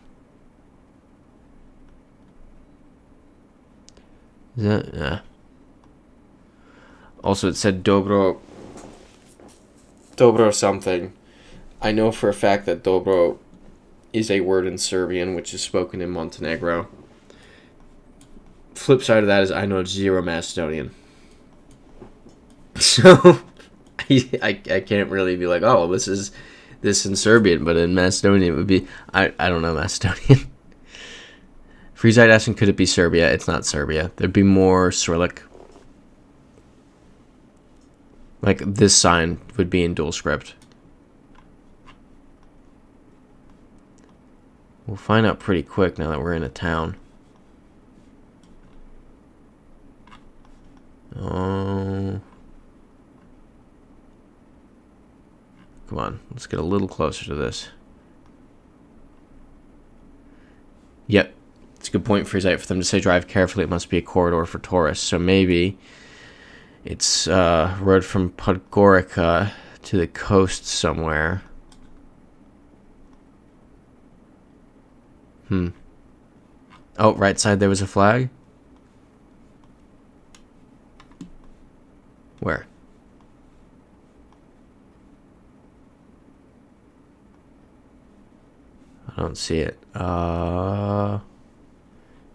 Is that... Yeah. Also, it said Dobro something. I know for a fact that Dobro is a word in Serbian, which is spoken in Montenegro. Flip side of that is I know zero Macedonian. So, I can't really be like, oh, this is this in Serbian, but in Macedonian it would be, I don't know Macedonian. Freezite asking, could it be Serbia? It's not Serbia. There'd be more Cyrillic. Like, this sign would be in dual script. We'll find out pretty quick now that we're in a town. Oh. Come on, let's get a little closer to this. Yep. It's a good point, Freezite, for them to say drive carefully. It must be a corridor for tourists. So maybe it's road from Podgorica to the coast somewhere. Oh, right side there was a flag? Where? I don't see it.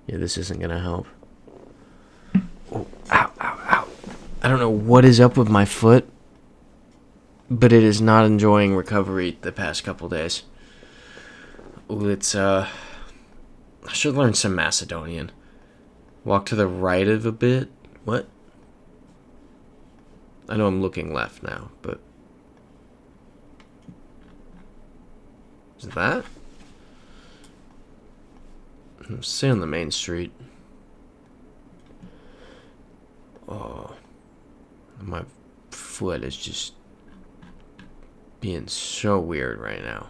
Yeah, this isn't gonna help. Oh, ow, ow, ow. I don't know what is up with my foot, but it is not enjoying recovery the past couple days. Ooh, it's, I should learn some Macedonian. Walk to the right of a bit. What? I know I'm looking left now, but... Is that? I'm staying on the main street. Oh, my foot is just being so weird right now.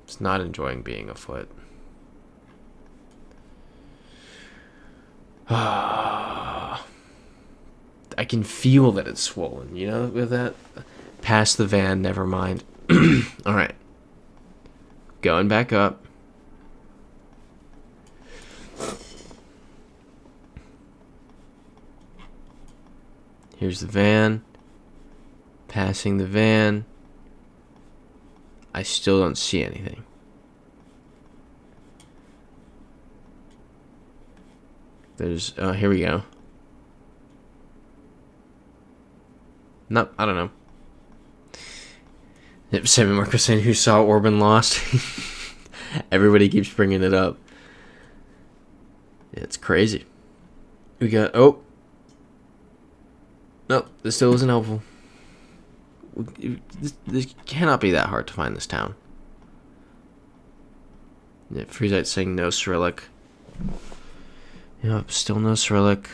It's not enjoying being afoot. I can feel that it's swollen, you know, with that. Past the van, never mind. Alright. Going back up. Here's the van. Passing the van. I still don't see anything. There's, here we go. Nope, I don't know. Yep, Sammy Marco saying, who saw Orban lost? Everybody keeps bringing it up. Yeah, it's crazy. We got, oh. Nope, this still isn't helpful. This cannot be that hard to find this town. Yeah, Freezite saying no Cyrillic. Yep, still no Cyrillic.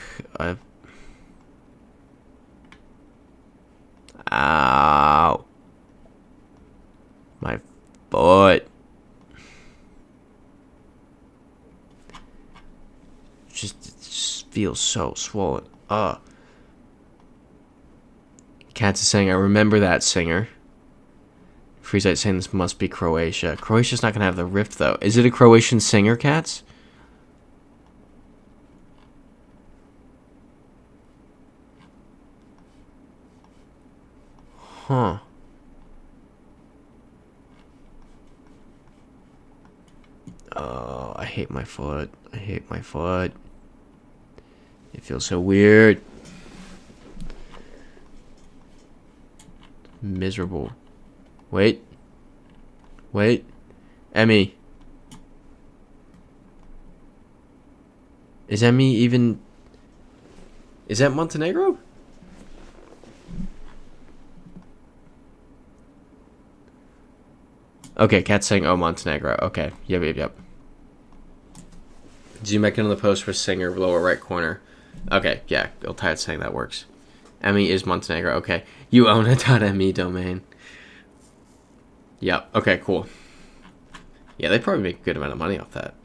Ow. My foot. It just feels so swollen. Cats is saying, I remember that singer. Freezite saying this must be Croatia. Croatia's not going to have the rift, though. Is it a Croatian singer, Cats? Huh. Oh, I hate my foot. I hate my foot. It feels so weird. Miserable. Wait. Wait. Emmy. Is Emmy even... Is that Montenegro? Okay, Cat's saying, oh, Montenegro. Okay. Yep. Zoom back into the post for singer, lower right corner. Okay, yeah. Iltad's saying that works. Emmy is Montenegro. Okay. You own a .me domain. Yep. Okay, cool. Yeah, they probably make a good amount of money off that.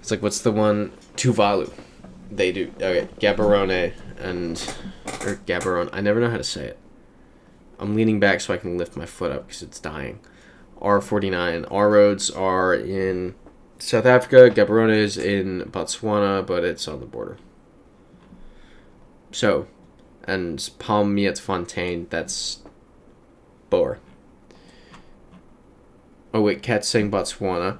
It's like, what's the one? Tuvalu. They do. Okay, Gaborone and... Or Gaborone. I never know how to say it. I'm leaning back so I can lift my foot up because it's dying. R49. R roads are in South Africa. Gaborone is in Botswana, but it's on the border. So, and Palmietfontein, that's Boer. Oh wait, Cat's saying Botswana.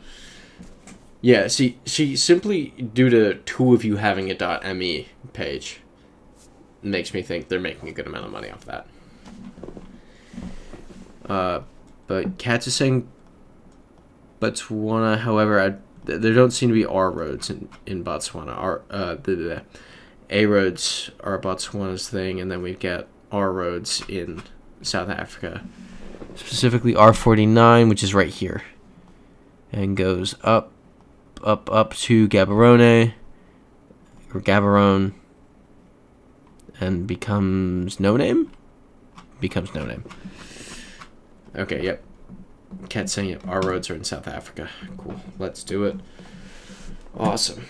Yeah, see, simply due to two of you having a .me page makes me think they're making a good amount of money off that. But Cats is saying Botswana, however, there don't seem to be R roads in Botswana. The A roads are Botswana's thing, and then we've got R roads in South Africa. Specifically R49, which is right here. And goes up to Gaborone, or Gaborone, and becomes no name? Becomes no name. Okay, yep. Cat's saying it. Our roads are in South Africa. Cool. Let's do it. Awesome.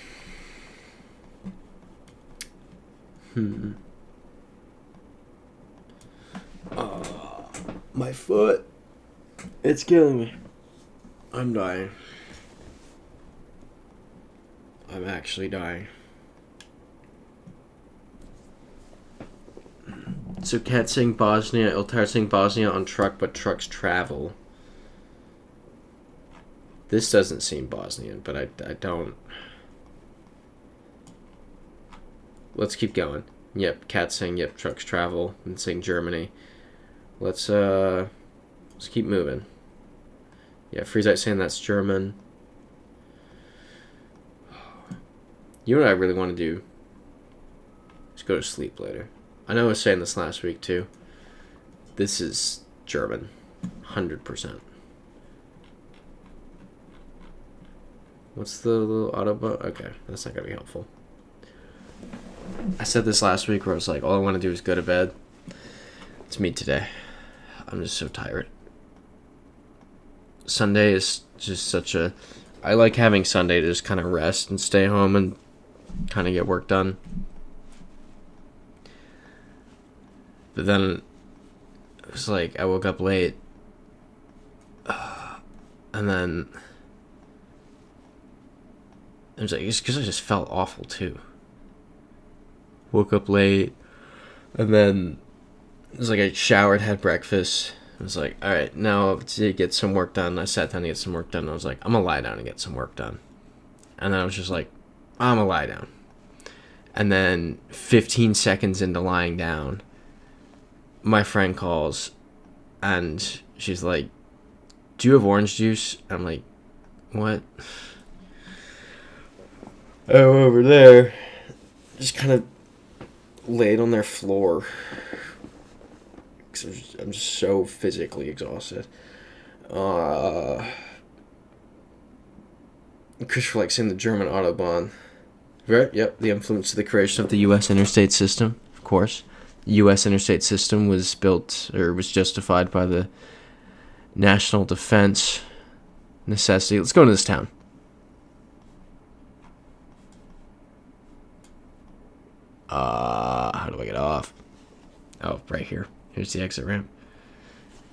My foot. It's killing me. I'm dying. I'm actually dying. So Cat's saying Bosnia, Iltar's saying Bosnia on truck, but trucks travel. This doesn't seem Bosnian, but I don't... Let's keep going. Yep, Cat's saying, yep, trucks travel, and saying Germany. Let's keep moving. Yeah, Freezite saying that's German. You know what I really want to do? Just go to sleep later. I know I was saying this last week, too. This is German. 100%. What's the little Autobahn? Okay, that's not going to be helpful. I said this last week where I was like, all I want to do is go to bed. It's me today. I'm just so tired. Sunday is just such a... I like having Sunday to just kind of rest and stay home and kind of get work done. But then it was like I woke up late. And then it was like, it's because I just felt awful too. Woke up late. And then it was like I showered, had breakfast. I was like, all right, now to get some work done. I sat down to get some work done. I was like, I'm going to lie down and get some work done. And then I was just like, I'm going to lie down. And then 15 seconds into lying down, my friend calls and she's like, do you have orange juice? I'm like, what? Oh, over there. Just kind of laid on their floor. I'm just so physically exhausted. Christopher likes saying the German Autobahn. Right? Yep. The influence of the creation of the U.S. interstate system, of course. The U.S. interstate system was built, or was justified by the national defense necessity. Let's go into this town. How do I get off? Oh, right here. Here's the exit ramp.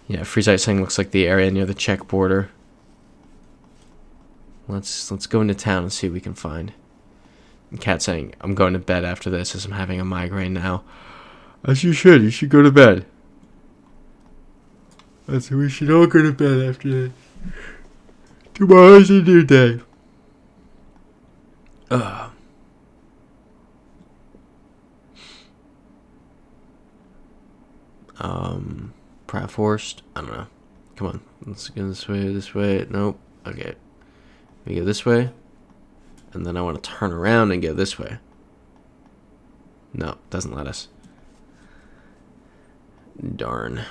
Yeah, Freezite saying looks like the area near the Czech border. Let's go into town and see what we can find. And Cat saying, I'm going to bed after this as I'm having a migraine now. As you should. You should go to bed. We should all go to bed after this. Tomorrow's a new day. Forced? I don't know. Come on. Let's go this way, this way. Nope. Okay. We go this way. And then I want to turn around and go this way. No, doesn't let us. Darn.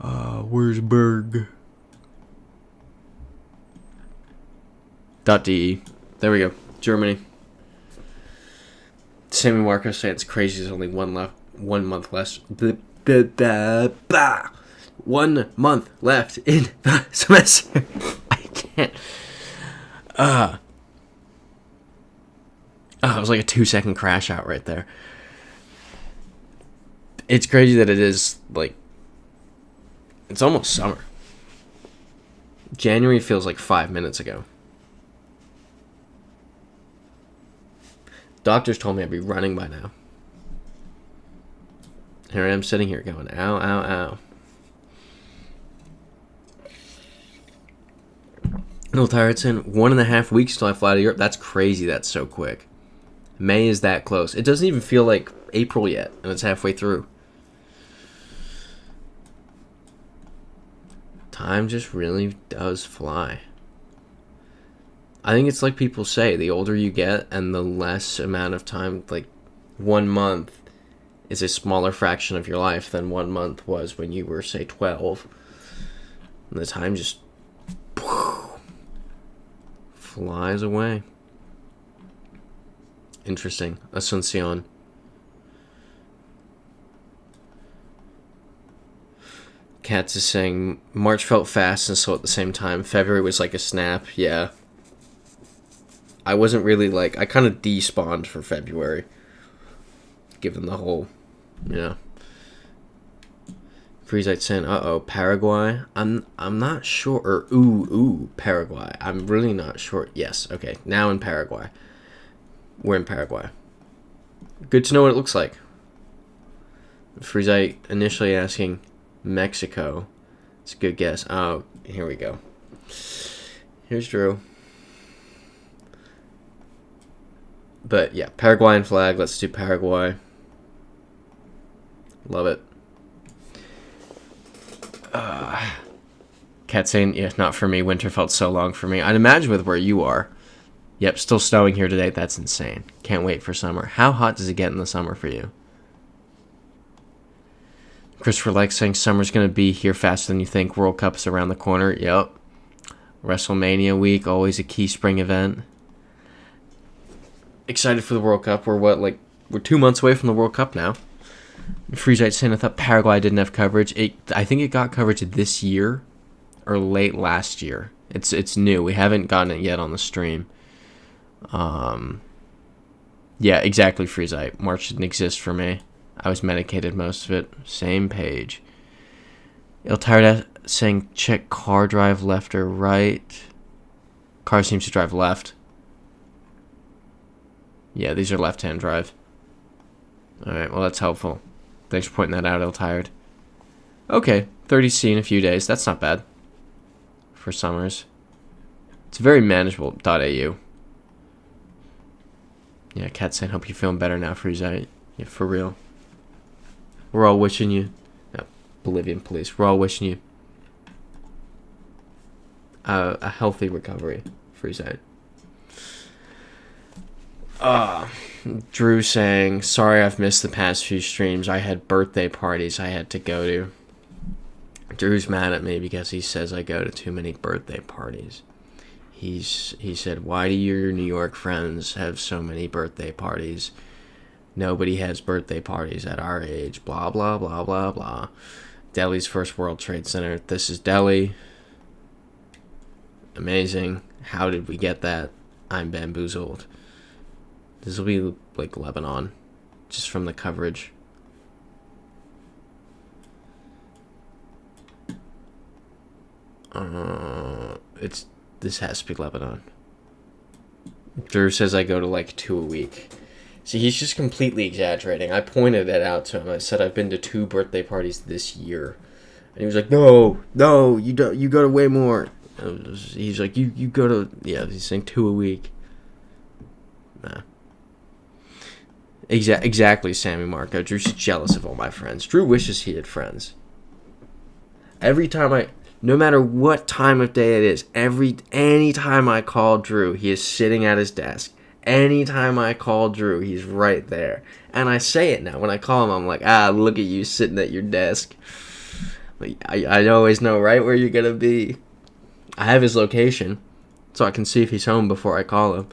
Where's Berg? .de. There we go. Germany. Sammy Marco saying it's crazy. There's only 1 month left. 1 month left in the semester. I can't. It was like a 2-second crash out right there. It's crazy that it is like. It's almost summer. January feels like 5 minutes ago. Doctors told me I'd be running by now. Here I am sitting here going, ow, ow, ow. No, Tiredson, 1.5 weeks till I fly to Europe. That's crazy. That's so quick. May is that close. It doesn't even feel like April yet, and it's halfway through. Time just really does fly. I think it's like people say, the older you get and the less amount of time, like 1 month is a smaller fraction of your life than 1 month was when you were, say, 12. And the time just flies away. Interesting. Asuncion. Katz is saying March felt fast and slow at the same time. February was like a snap. Yeah. I wasn't really like, I kind of despawned for February, given the whole, Freezite saying, Paraguay. I'm not sure. Or Paraguay. I'm really not sure. Yes, okay. Now in Paraguay. We're in Paraguay. Good to know what it looks like. Freezite initially asking Mexico. It's a good guess. Oh, here we go. Here's Drew. But yeah, Paraguayan flag. Let's do Paraguay. Love it. Cat saying, yeah, not for me. Winter felt so long for me. I'd imagine with where you are. Yep, still snowing here today. That's insane. Can't wait for summer. How hot does it get in the summer for you? Christopher likes saying summer's going to be here faster than you think. World Cup's around the corner. Yep. WrestleMania week, always a key spring event. Excited for the World Cup. We're 2 months away from the World Cup now. Freezite saying I thought Paraguay didn't have coverage. I think it got coverage this year or late last year. It's new. We haven't gotten it yet on the stream. Yeah, exactly, Freezite. March didn't exist for me. I was medicated most of it. Same page. Tired saying check car drive left or right. Car seems to drive left. Yeah, these are left-hand drive. Alright, well, that's helpful. Thanks for pointing that out, Tired. Okay, 30C in a few days. That's not bad. For summers. It's very manageable. .au. Yeah, Cat saying, hope you're feeling better now, Freezite. Yeah, for real. We're all wishing you... Bolivian police. We're all wishing you... a healthy recovery, Freezite. Drew saying, sorry I've missed the past few streams. I had birthday parties I had to go to. Drew's mad at me because he says I go to too many birthday parties. He said, why do your New York friends have so many birthday parties? Nobody has birthday parties at our age. Blah, blah, blah, blah, blah. Delhi's first World Trade Center. This is Delhi. Amazing. How did we get that? I'm bamboozled. This will be like Lebanon, just from the coverage. This has to be Lebanon. Drew says I go to like 2 a week. See, he's just completely exaggerating. I pointed it out to him. I said I've been to 2 birthday parties this year, and he was like, "No, no, you don't. You go to way more." He's like, "You go to He's saying 2 a week. Nah. Exactly, Sammy Marco. Drew's jealous of all my friends. Drew wishes he had friends. Every time no matter what time of day it is, any time I call Drew, he is sitting at his desk. Anytime I call Drew, he's right there. And I say it now. When I call him, I'm like, look at you sitting at your desk. Like, I always know right where you're going to be. I have his location, so I can see if he's home before I call him.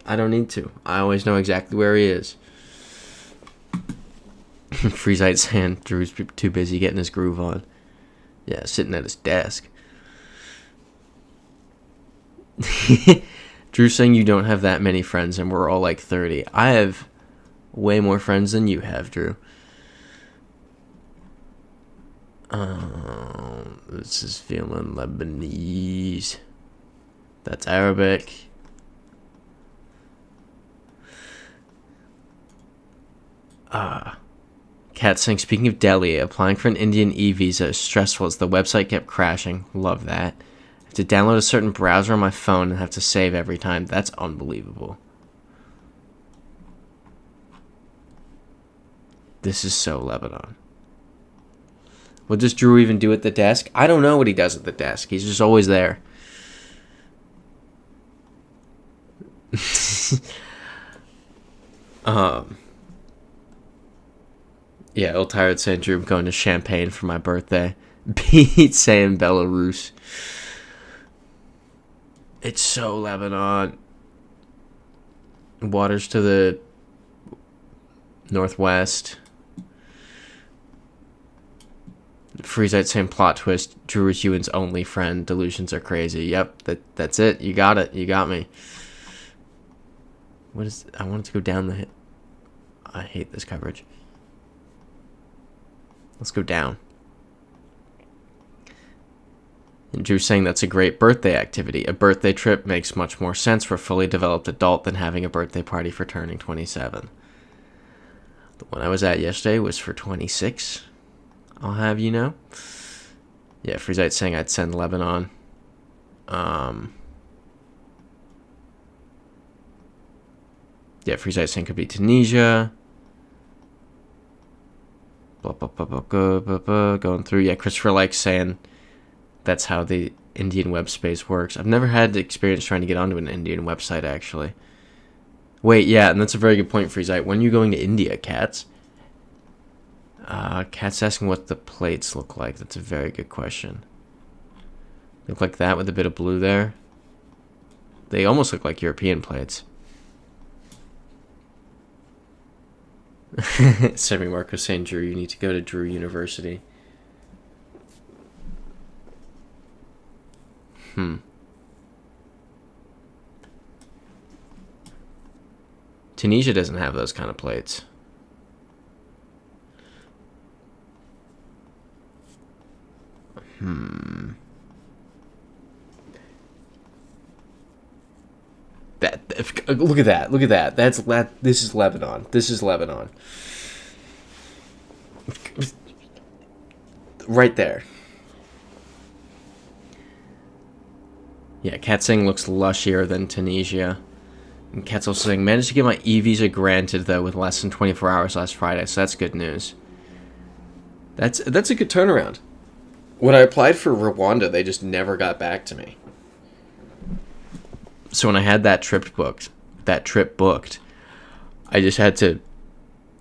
I don't need to. I always know exactly where he is. Freezite saying Drew's too busy getting his groove on. Yeah, sitting at his desk. Drew's saying you don't have that many friends and we're all like 30. I have way more friends than you have, Drew. This is feeling Lebanese. That's Arabic. Cat saying, speaking of Delhi, applying for an Indian e-visa is stressful as the website kept crashing. Love that. I have to download a certain browser on my phone and have to save every time. That's unbelievable. This is so Lebanon. What does Drew even do at the desk? I don't know what he does at the desk. He's just always there. Yeah, old tired saying Drew, I'm going to Champagne for my birthday. Pete saying Belarus. It's so Lebanon. Waters to the northwest. Freezite saying plot twist. Drew is Ewan's only friend. Delusions are crazy. Yep, that's it. You got it. You got me. What is? I wanted to go down the. I hate this coverage. Let's go down. And Drew's saying that's a great birthday activity. A birthday trip makes much more sense for a fully developed adult than having a birthday party for turning 27. The one I was at yesterday was for 26. I'll have you know. Yeah, Freezite saying I'd send Lebanon. Yeah, Freezite saying could be Tunisia. Blah, blah, blah, blah, blah, blah, blah, going through. Yeah, Christopher likes saying that's how the Indian web space works. I've never had the experience trying to get onto an Indian website, actually. Wait, yeah, and that's a very good point, Freezite. When are you going to India, Cats? Cat's asking what the plates look like. That's a very good question. They look like that with a bit of blue there. They almost look like European plates. Sammy Marco saying, Drew, you need to go to Drew University. Tunisia doesn't have those kind of plates. Look at that. Look at that. This is Lebanon. This is Lebanon. Right there. Yeah, Katsing looks lushier than Tunisia. And Kat's also saying, managed to get my e-visa granted, though, with less than 24 hours last Friday, so that's good news. That's a good turnaround. When I applied for Rwanda, they just never got back to me. So when I had that trip booked, I just had to.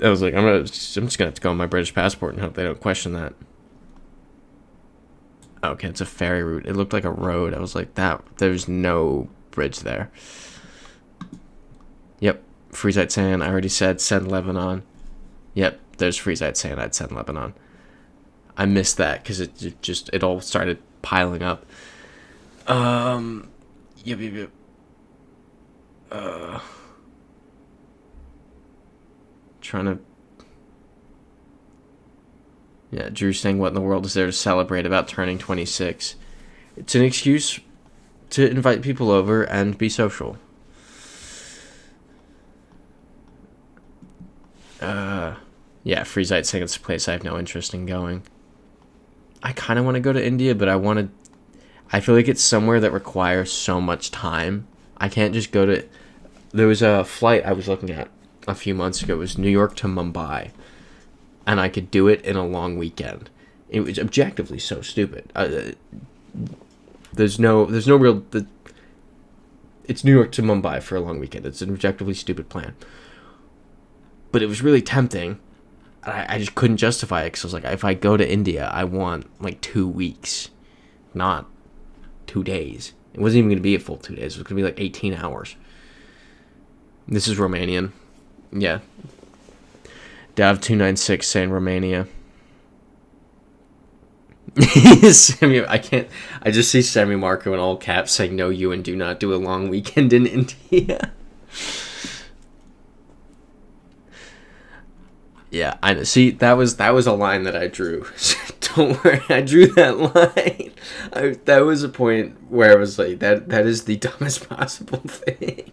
I was like, I'm just gonna have to go on my British passport and hope they don't question that. Okay, it's a ferry route. It looked like a road. I was like, there's no bridge there. Yep, Freezite saying I already said send Lebanon. Yep, there's Freezite saying I'd send Lebanon. I missed that because it all started piling up. Yep. Trying to. Yeah, Drew saying what in the world is there to celebrate about turning 26? It's an excuse to invite people over and be social. Yeah, Freezite saying it's a place I have no interest in going. I kind of want to go to India, but I feel like it's somewhere that requires so much time. I can't just go to... There was a flight I was looking at a few months ago. It was New York to Mumbai. And I could do it in a long weekend. It was objectively so stupid. There's no real... It's New York to Mumbai for a long weekend. It's an objectively stupid plan. But it was really tempting. I just couldn't justify it because I was like, if I go to India, I want like 2 weeks, not 2 days. It wasn't even going to be a full 2 days. It was going to be like 18 hours. This is Romanian. Yeah. Dav296 saying Romania. I just see Sammy Marco in all caps saying no you and do not do a long weekend in India. Yeah, I know. See, that was a line that I drew. Don't worry, I drew that line. That was a point where I was like, that is the dumbest possible thing.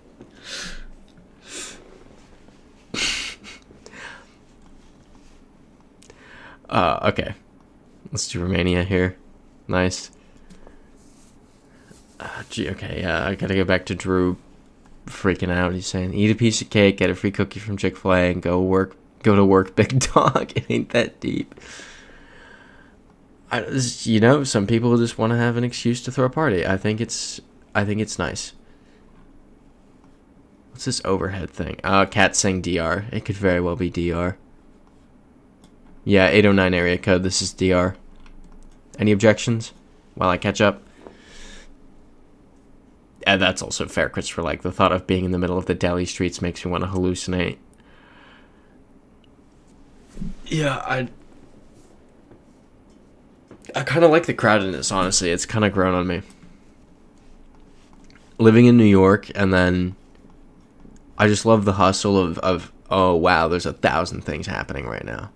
Okay. Let's do Romania here. Nice. Okay, yeah, I gotta go back to Drew freaking out. He's saying, eat a piece of cake, get a free cookie from Chick-fil-A, and go to work, big dog. It ain't that deep. Some people just want to have an excuse to throw a party. I think it's nice. What's this overhead thing? Cat saying DR. It could very well be DR. Yeah, 809 area code. This is DR. Any objections while I catch up? And that's also fair, Christopher. Like, the thought of being in the middle of the Delhi streets makes me want to hallucinate. Yeah, I kind of like the crowdedness, honestly. It's kind of grown on me. Living in New York, and then I just love the hustle of oh, wow, there's 1,000 things happening right now.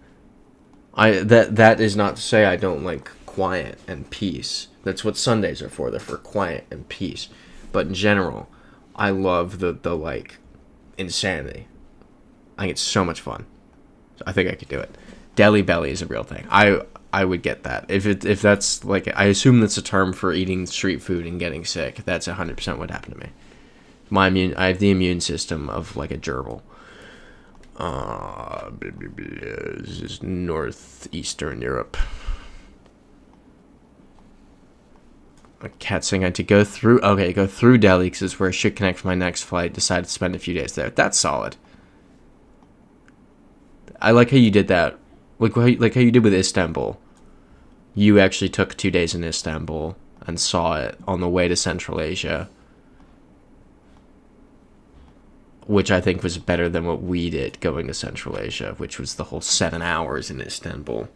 That is not to say I don't like quiet and peace. That's what Sundays are for. They're for quiet and peace. But in general, I love the like insanity. I think it's so much fun. So I think I could do it. Deli belly is a real thing. I would get that. If that's like, I assume that's a term for eating street food and getting sick. That's 100% what happened to me. I have the immune system of like a gerbil. This is northeastern Europe. A cat saying I had to go through. Okay, go through Delhi because it's where I should connect for my next flight. Decided to spend a few days there. That's solid. I like how you did that. Like how you did with Istanbul. You actually took 2 days in Istanbul and saw it on the way to Central Asia, which I think was better than what we did going to Central Asia, which was the whole 7 hours in Istanbul,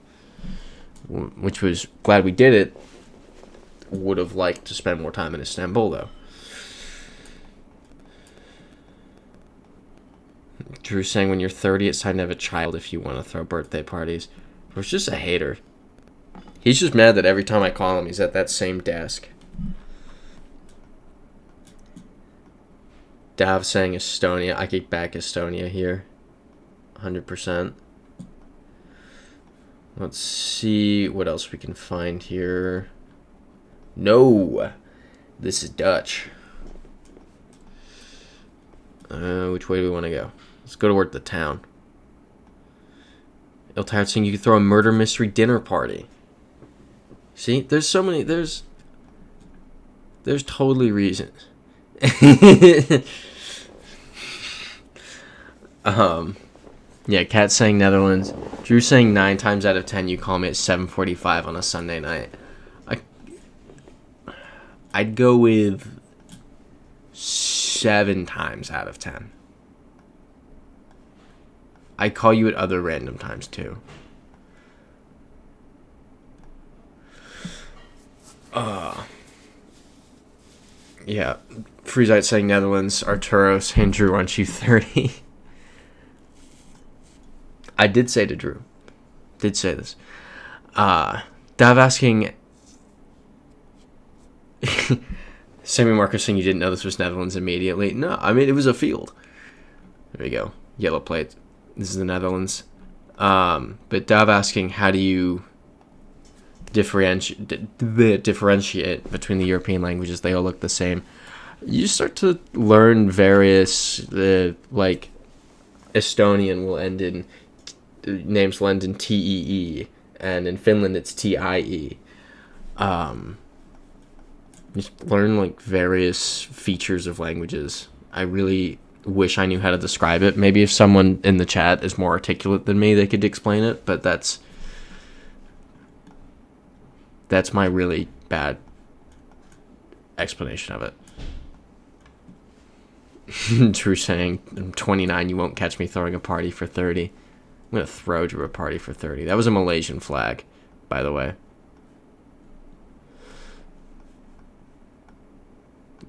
which was glad we did it. Would have liked to spend more time in Istanbul, though. Drew saying when you're 30, it's time to have a child if you want to throw birthday parties. It was just a hater. He's just mad that every time I call him, he's at that same desk. Dav saying Estonia. I kick back Estonia here. 100%. Let's see what else we can find here. No! This is Dutch. Which way do we want to go? Let's go toward the town. Iltired saying you could throw a murder mystery dinner party. See? There's so many... There's totally reasons. Yeah, Kat saying Netherlands. Drew saying 9 times out of 10 you call me at 7:45 on a Sunday night. I'd go with 7 times out of 10. I call you at other random times too. Yeah. Freezite saying Netherlands. Arturo saying Drew, aren't you 30? I did say to Drew. Did say this. Dav asking... Sammy Marcus saying you didn't know this was Netherlands immediately. No, I mean, it was a field. There we go. Yellow plate. This is the Netherlands. But Dav asking, how do you differentiate between the European languages? They all look the same. You start to learn various, like, Estonian will end in, names will end in T-E-E, and in Finland it's T-I-E. Just learn, like, various features of languages. I really wish I knew how to describe it. Maybe if someone in the chat is more articulate than me, they could explain it, but that's my really bad explanation of it. Drew saying, I'm 29, you won't catch me throwing a party for 30. I'm going to throw Drew a party for 30. That was a Malaysian flag, by the way.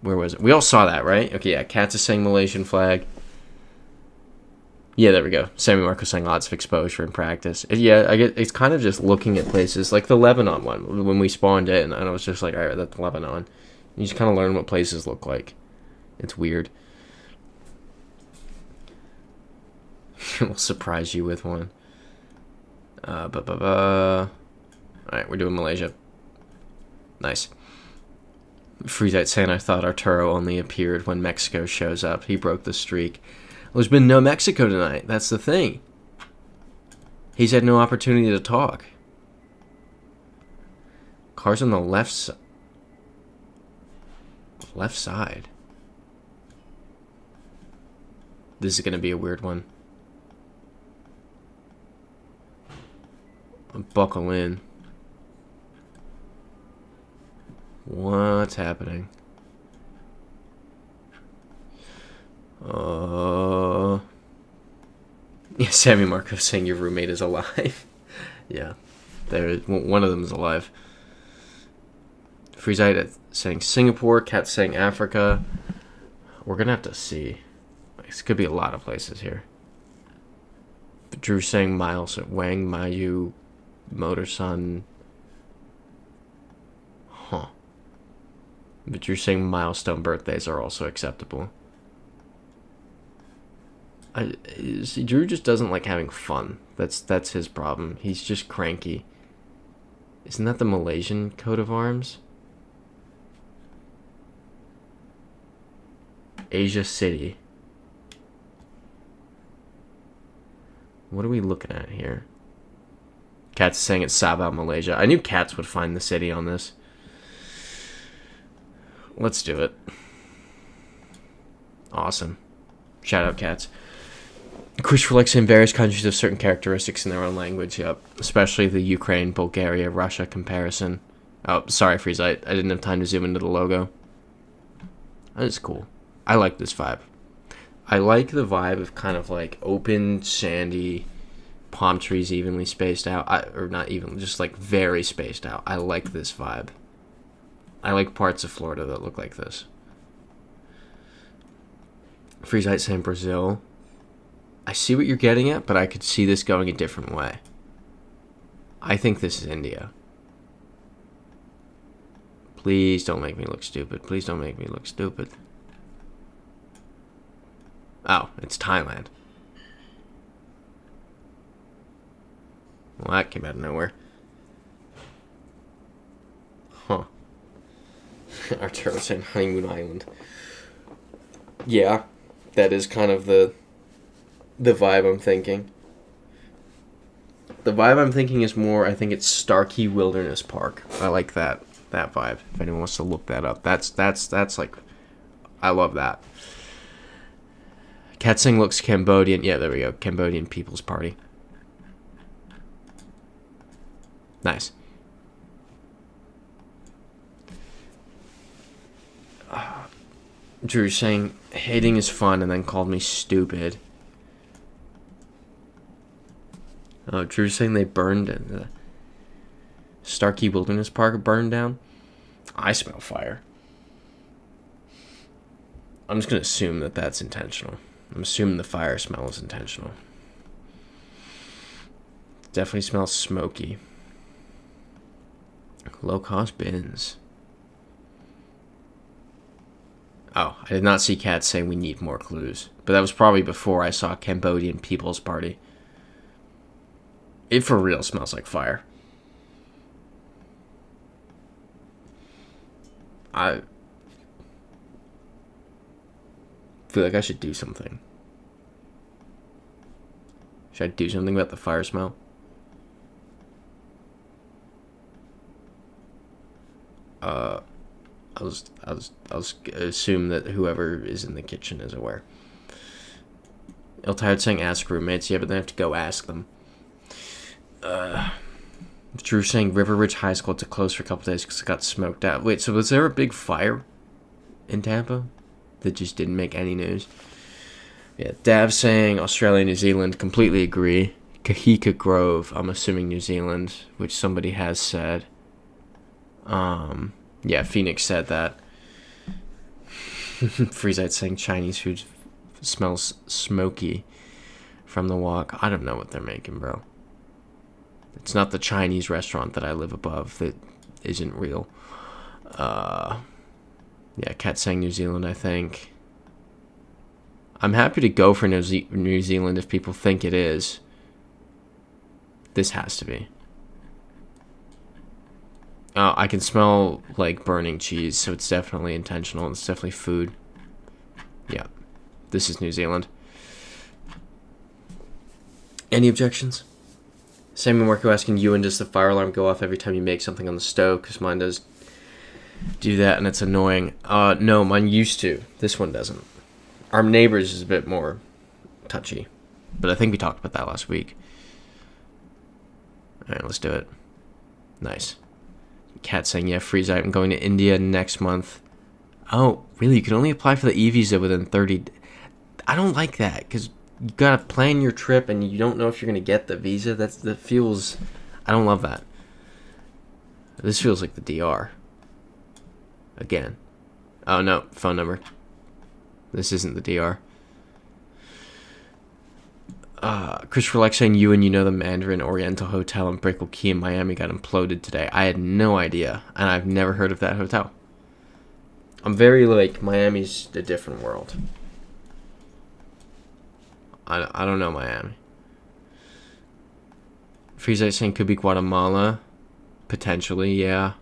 Where was it? We all saw that, right? Okay, yeah, Cats is saying Malaysian flag. Yeah, there we go. Sammy Marco saying lots of exposure and practice. Yeah, I get. It's kind of just looking at places like the Lebanon one when we spawned in, and I was just like, all right, that's Lebanon. You just kind of learn what places look like. It's weird. We'll surprise you with one. All right, we're doing Malaysia. Nice. Freezite saying, I thought Arturo only appeared when Mexico shows up. He broke the streak. Well, there's been no Mexico tonight. That's the thing. He's had no opportunity to talk. Car's on the left side. Left side. This is going to be a weird one. Buckle in. What's happening? Yeah, Sammy Marco saying your roommate is alive. Yeah, one of them is alive. Freezite saying Singapore. Cat saying Africa. We're gonna have to see. This could be a lot of places here. But Drew saying Miles at Wang Mayu, Motor Sun. Huh. But you're saying milestone birthdays are also acceptable. See, Drew just doesn't like having fun. That's his problem. He's just cranky. Isn't that the Malaysian coat of arms? Asia City. What are we looking at here? Cat's saying it's Sabah, Malaysia. I knew Cats would find the city on this. Let's do it. Awesome. Shout out, Cats. Christopher likes in various countries have certain characteristics in their own language. Yep. Especially the Ukraine, Bulgaria, Russia comparison. Oh, sorry, Freezite. I didn't have time to zoom into the logo. That is cool. I like this vibe. I like the vibe of kind of like open, sandy, palm trees evenly spaced out. Or not even, just like very spaced out. I like this vibe. I like parts of Florida that look like this. Freezite saying Brazil. I see what you're getting at, but I could see this going a different way. I think this is India. Please don't make me look stupid. Please don't make me look stupid. Oh, it's Thailand. Well, that came out of nowhere. Huh. Arturo saying Honeymoon Island. Yeah, that is kind of the vibe I'm thinking. The vibe I'm thinking is more, I think it's Starkey Wilderness Park. I like that vibe. If anyone wants to look that up. That's like, I love that. Katsing looks Cambodian. Yeah, there we go. Cambodian People's Party. Nice. Drew saying hating is fun and then called me stupid. Oh, Drew saying they burned the Starkey Wilderness Park burned down. I smell fire. I'm just going to assume that that's intentional. I'm assuming the fire smell is intentional. Definitely smells smoky. Low-cost bins. Oh, I did not see Cat say we need more clues. But that was probably before I saw Cambodian People's Party. It for real smells like fire. I feel like I should do something. Should I do something about the fire smell? I'll assume that whoever is in the kitchen is aware. Tired saying ask roommates. Yeah, but then I have to go ask them. Drew saying River Ridge High School to close for a couple days because it got smoked out. Wait, so was there a big fire in Tampa that just didn't make any news? Yeah, Dav saying Australia, New Zealand. Completely agree. Kahika Grove, I'm assuming New Zealand, which somebody has said. Yeah, Phoenix said that. Freezite saying Chinese food smells smoky from the walk. I don't know what they're making, bro. It's not the Chinese restaurant that I live above that isn't real. Yeah, Kat saying New Zealand, I think. I'm happy to go for New Zealand if people think it is. This has to be. I can smell, like, burning cheese, so it's definitely intentional. It's definitely food. Yeah. This is New Zealand. Any objections? Sammy Marco asking you, and does the fire alarm go off every time you make something on the stove? Because mine does do that, and it's annoying. No, mine used to. This one doesn't. Our neighbor's is a bit more touchy. But I think we talked about that last week. Alright, let's do it. Nice. Cat saying, yeah, Freezite, I'm going to India next month. Oh, really? You can only apply for the e-visa within 30... I don't like that, because you gotta plan your trip, and you don't know if you're gonna get the visa. That feels... I don't love that. This feels like the DR. Again. Oh, no. Phone number. This isn't the DR. Christopher Lex saying you know the Mandarin Oriental Hotel in Brickell Key in Miami got imploded today. I had no idea, and I've never heard of that hotel. I'm very, like, Miami's a different world. I don't know Miami. Freezite saying could be Guatemala. Potentially, yeah.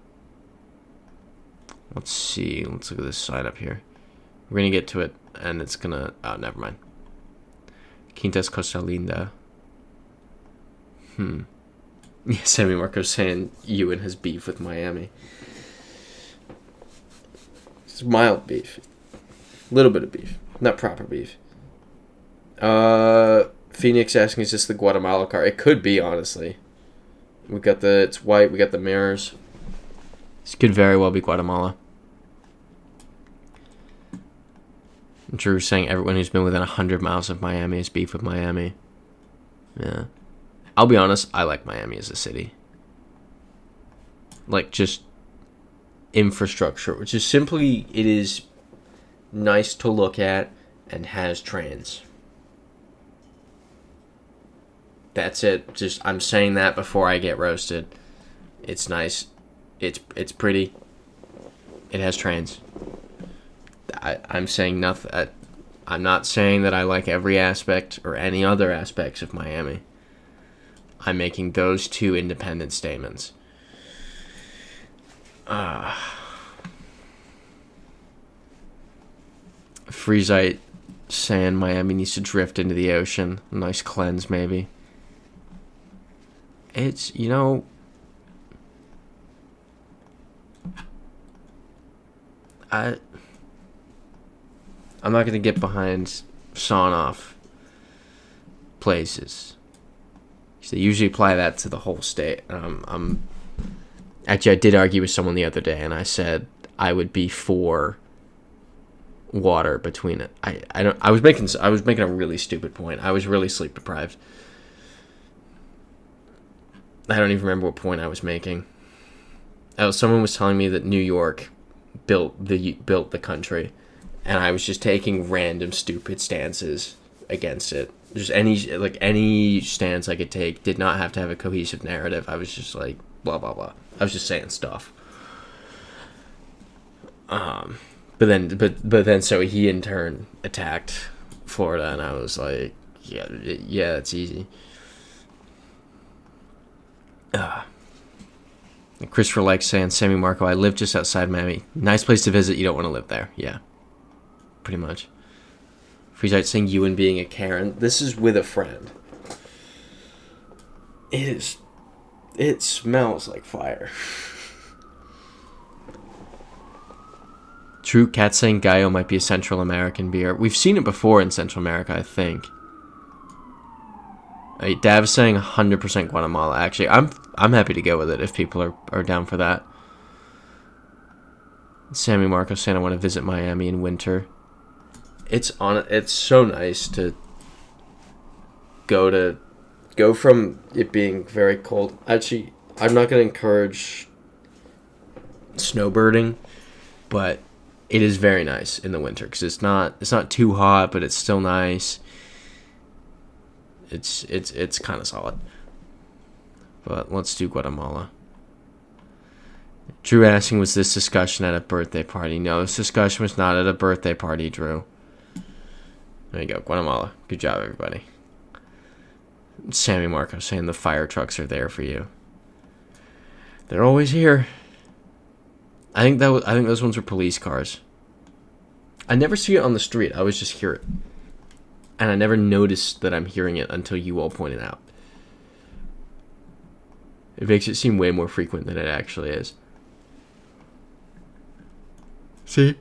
Let's see. Let's look at this sign up here. We're going to get to it, and it's going to... Oh, never mind. Quintas Costa Linda. Yeah, Sammy Marco's saying Ewan has beef with Miami. It's mild beef. A little bit of beef. Not proper beef. Phoenix asking, is this the Guatemala car? It could be, honestly. We got the... It's white. We got the mirrors. This could very well be Guatemala. Drew saying everyone who's been within 100 miles of Miami is beef with Miami. Yeah. I'll be honest, I like Miami as a city. Like, just infrastructure, which is simply, it is nice to look at and has trains. That's it. Just, I'm saying that before I get roasted. It's nice. It's pretty. It has trains. I'm saying nothing. I'm not saying that I like every aspect or any other aspects of Miami. I'm making those two independent statements. Freezite saying Miami needs to drift into the ocean. Nice cleanse, maybe. It's, you know... I'm not going to get behind sawn-off places. They usually apply that to the whole state. Actually, I did argue with someone the other day, and I said I would be for water between it. I was making a really stupid point. I was really sleep deprived. I don't even remember what point I was making. Someone was telling me that New York built the country. And I was just taking random stupid stances against it. Just any stance I could take did not have to have a cohesive narrative. I was just like, blah, blah, blah. I was just saying stuff. But then so he in turn attacked Florida, and I was like, yeah, it's easy. Christopher likes saying, Sammy Marco, I live just outside Miami. Nice place to visit. You don't want to live there. Yeah, pretty much. Freezite saying Ewan being a Karen. This is with a friend. It smells like fire. True Cat saying Gallo might be a Central American beer. We've seen it before in Central America, I think. Dav is saying 100% Guatemala. Actually, I'm happy to go with it if people are down for that. Sammy Marco saying I want to visit Miami in winter. It's so nice to go from it being very cold. Actually, I'm not going to encourage snowbirding, but it is very nice in the winter because it's not too hot, but it's still nice. It's kind of solid. But let's do Guatemala. Drew asking, was this discussion at a birthday party? No, this discussion was not at a birthday party, Drew. There you go, Guatemala. Good job, everybody. Sammy Marco saying the fire trucks are there for you. They're always here. I think those ones were police cars. I never see it on the street. I always just hear it. And I never noticed that I'm hearing it until you all pointed out. It makes it seem way more frequent than it actually is. See?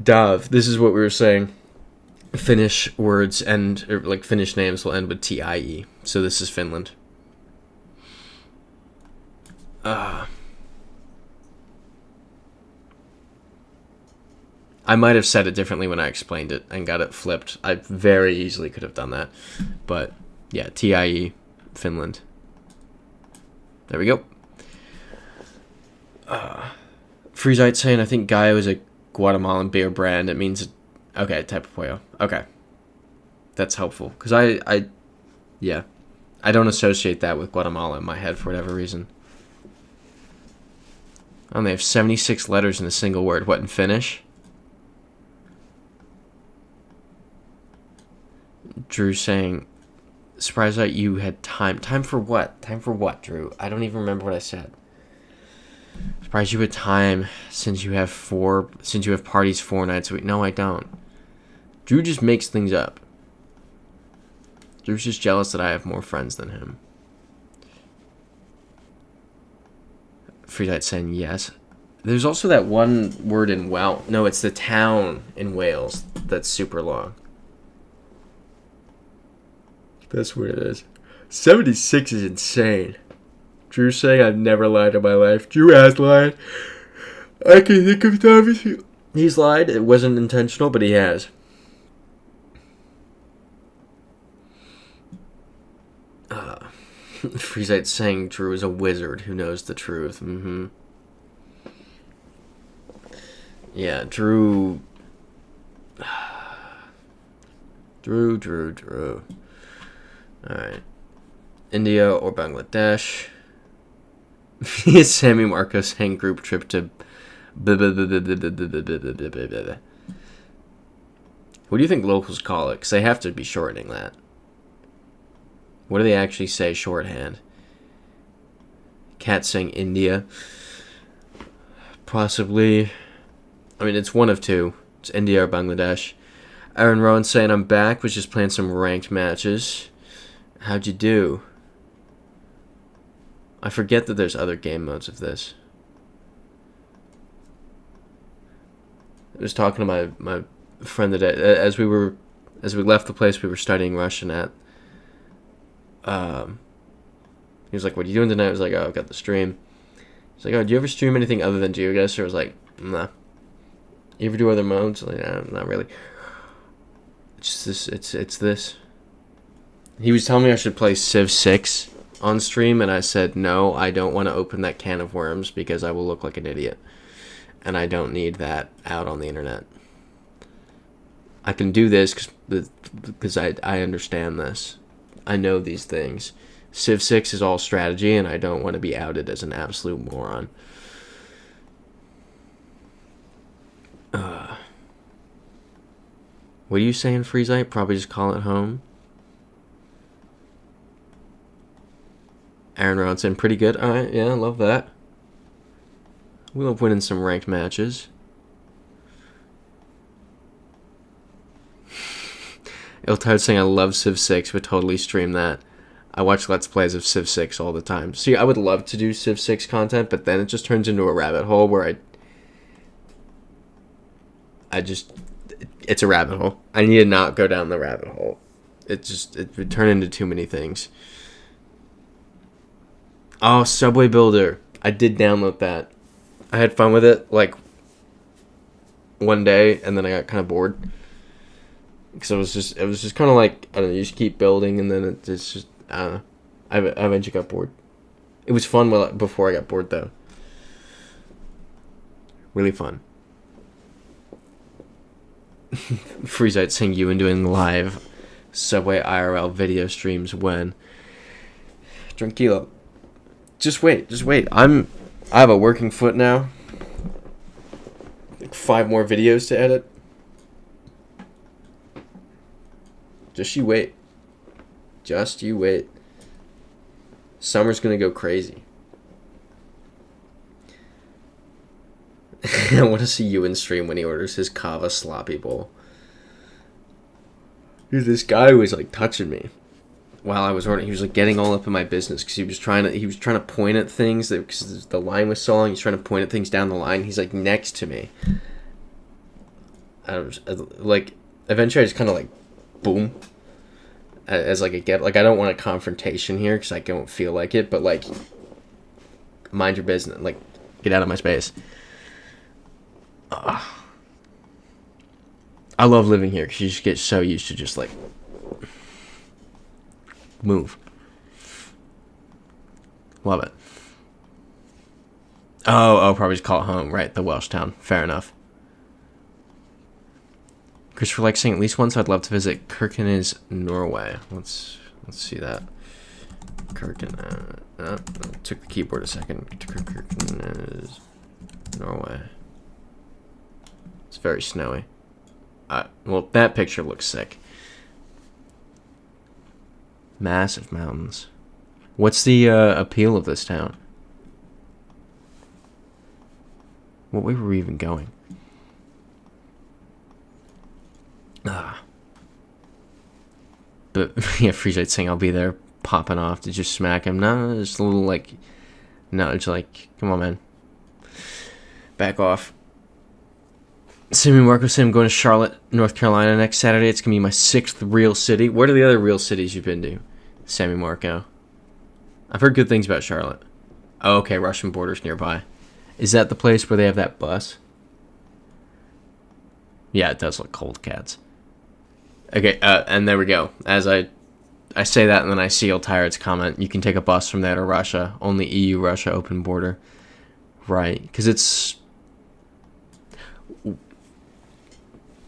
Dav, this is what we were saying. Finnish words Finnish names will end with TIE. So this is Finland. I might have said it differently when I explained it and got it flipped. I very easily could have done that. But, yeah, TIE, Finland. There we go. Freezite saying, I think Gallo is a Guatemalan beer brand. It means, okay, type of pollo. Okay. That's helpful. Because I don't associate that with Guatemala in my head for whatever reason. Oh, they have 76 letters in a single word. What, in Finnish? Drew saying, surprised that you had time. Time for what? Time for what, Drew? I don't even remember what I said. Surprised you had time since you have parties 4 nights a week. No, I don't. Drew just makes things up. Drew's just jealous that I have more friends than him. Freezite saying yes. There's also that one word in Wales. No, it's the town in Wales that's super long. That's what it is. 76 is insane. Drew saying I've never lied in my life. Drew has lied. I can think of times he's lied. It wasn't intentional, but he has. Freezite saying Drew is a wizard who knows the truth. Mm-hmm. Yeah, Drew. Drew. Alright. India or Bangladesh. Sammy Marco saying group trip to... What do you think locals call it? Because they have to be shortening that. What do they actually say shorthand? Cat saying India. Possibly. I mean, it's one of two. It's India or Bangladesh. Aaron Rowan saying I'm back. Was just playing some ranked matches. How'd you do? I forget that there's other game modes of this. I was talking to my friend today as we left the place we were studying Russian at. He was like, "What are you doing tonight?" I was like, "Oh, I've got the stream." He's like, "Oh, do you ever stream anything other than GeoGuessr?" I was like, "Nah." You ever do other modes? Like, nah, not really. It's just this. It's this. He was telling me I should play Civ 6 on stream, and I said, no, I don't want to open that can of worms because I will look like an idiot. And I don't need that out on the internet. I can do this because I understand this. I know these things. Civ 6 is all strategy, and I don't want to be outed as an absolute moron. What are you saying, Freezite? Probably just call it home. Aaron Ronson, pretty good. Alright, yeah, I love that. We love winning some ranked matches. Iltard saying I love Civ 6, would totally stream that. I watch Let's Plays of Civ 6 all the time. See, I would love to do Civ 6 content, but then it just turns into a rabbit hole where it's a rabbit hole. I need to not go down the rabbit hole. It would turn into too many things. Oh, Subway Builder. I did download that. I had fun with it, like, one day, and then I got kind of bored. Because it was just kind of like, I don't know, you just keep building, and then it's just, I don't know. I eventually got bored. It was fun before I got bored, though. Really fun. Freezite saying you and doing live Subway IRL video streams when. Tranquilo. Just wait. I have a working foot now. Like 5 more videos to edit. Just you wait. Summer's gonna go crazy. I want to see Ewan stream when he orders his Kava sloppy bowl. Dude, this guy was like touching me while I was ordering. He was like getting all up in my business because he was trying to point at things because the line was so long. He's trying to point at things down the line. He's like next to me. I was like, eventually I just kind of like, boom. As like I don't want a confrontation here because I don't feel like it, but like, mind your business. Like, get out of my space. I love living here because you just get so used to just like move. Love it. Oh, probably just call it home. Right, the Welsh town. Fair enough. Christopher likes saying at least once I'd love to visit Kirkenes, Norway. Let's see that. Took the keyboard a second. Kirkenes, Norway. It's very snowy. Well, that picture looks sick. Massive mountains. What's the appeal of this town? What way were we even going? But yeah, Freezite saying I'll be there popping off. Did you smack him? No, just a little like, no, it's like, come on, man. Back off. Sammy Marco saying I'm going to Charlotte, North Carolina next Saturday. It's going to be my 6th real city. What are the other real cities you've been to, Sammy Marco? I've heard good things about Charlotte. Oh, okay, Russian border's nearby. Is that the place where they have that bus? Yeah, it does look cold, cats. Okay, and there we go. As I say that, and then I see Tired's comment, you can take a bus from there to Russia. Only EU-Russia open border. Right, because it's...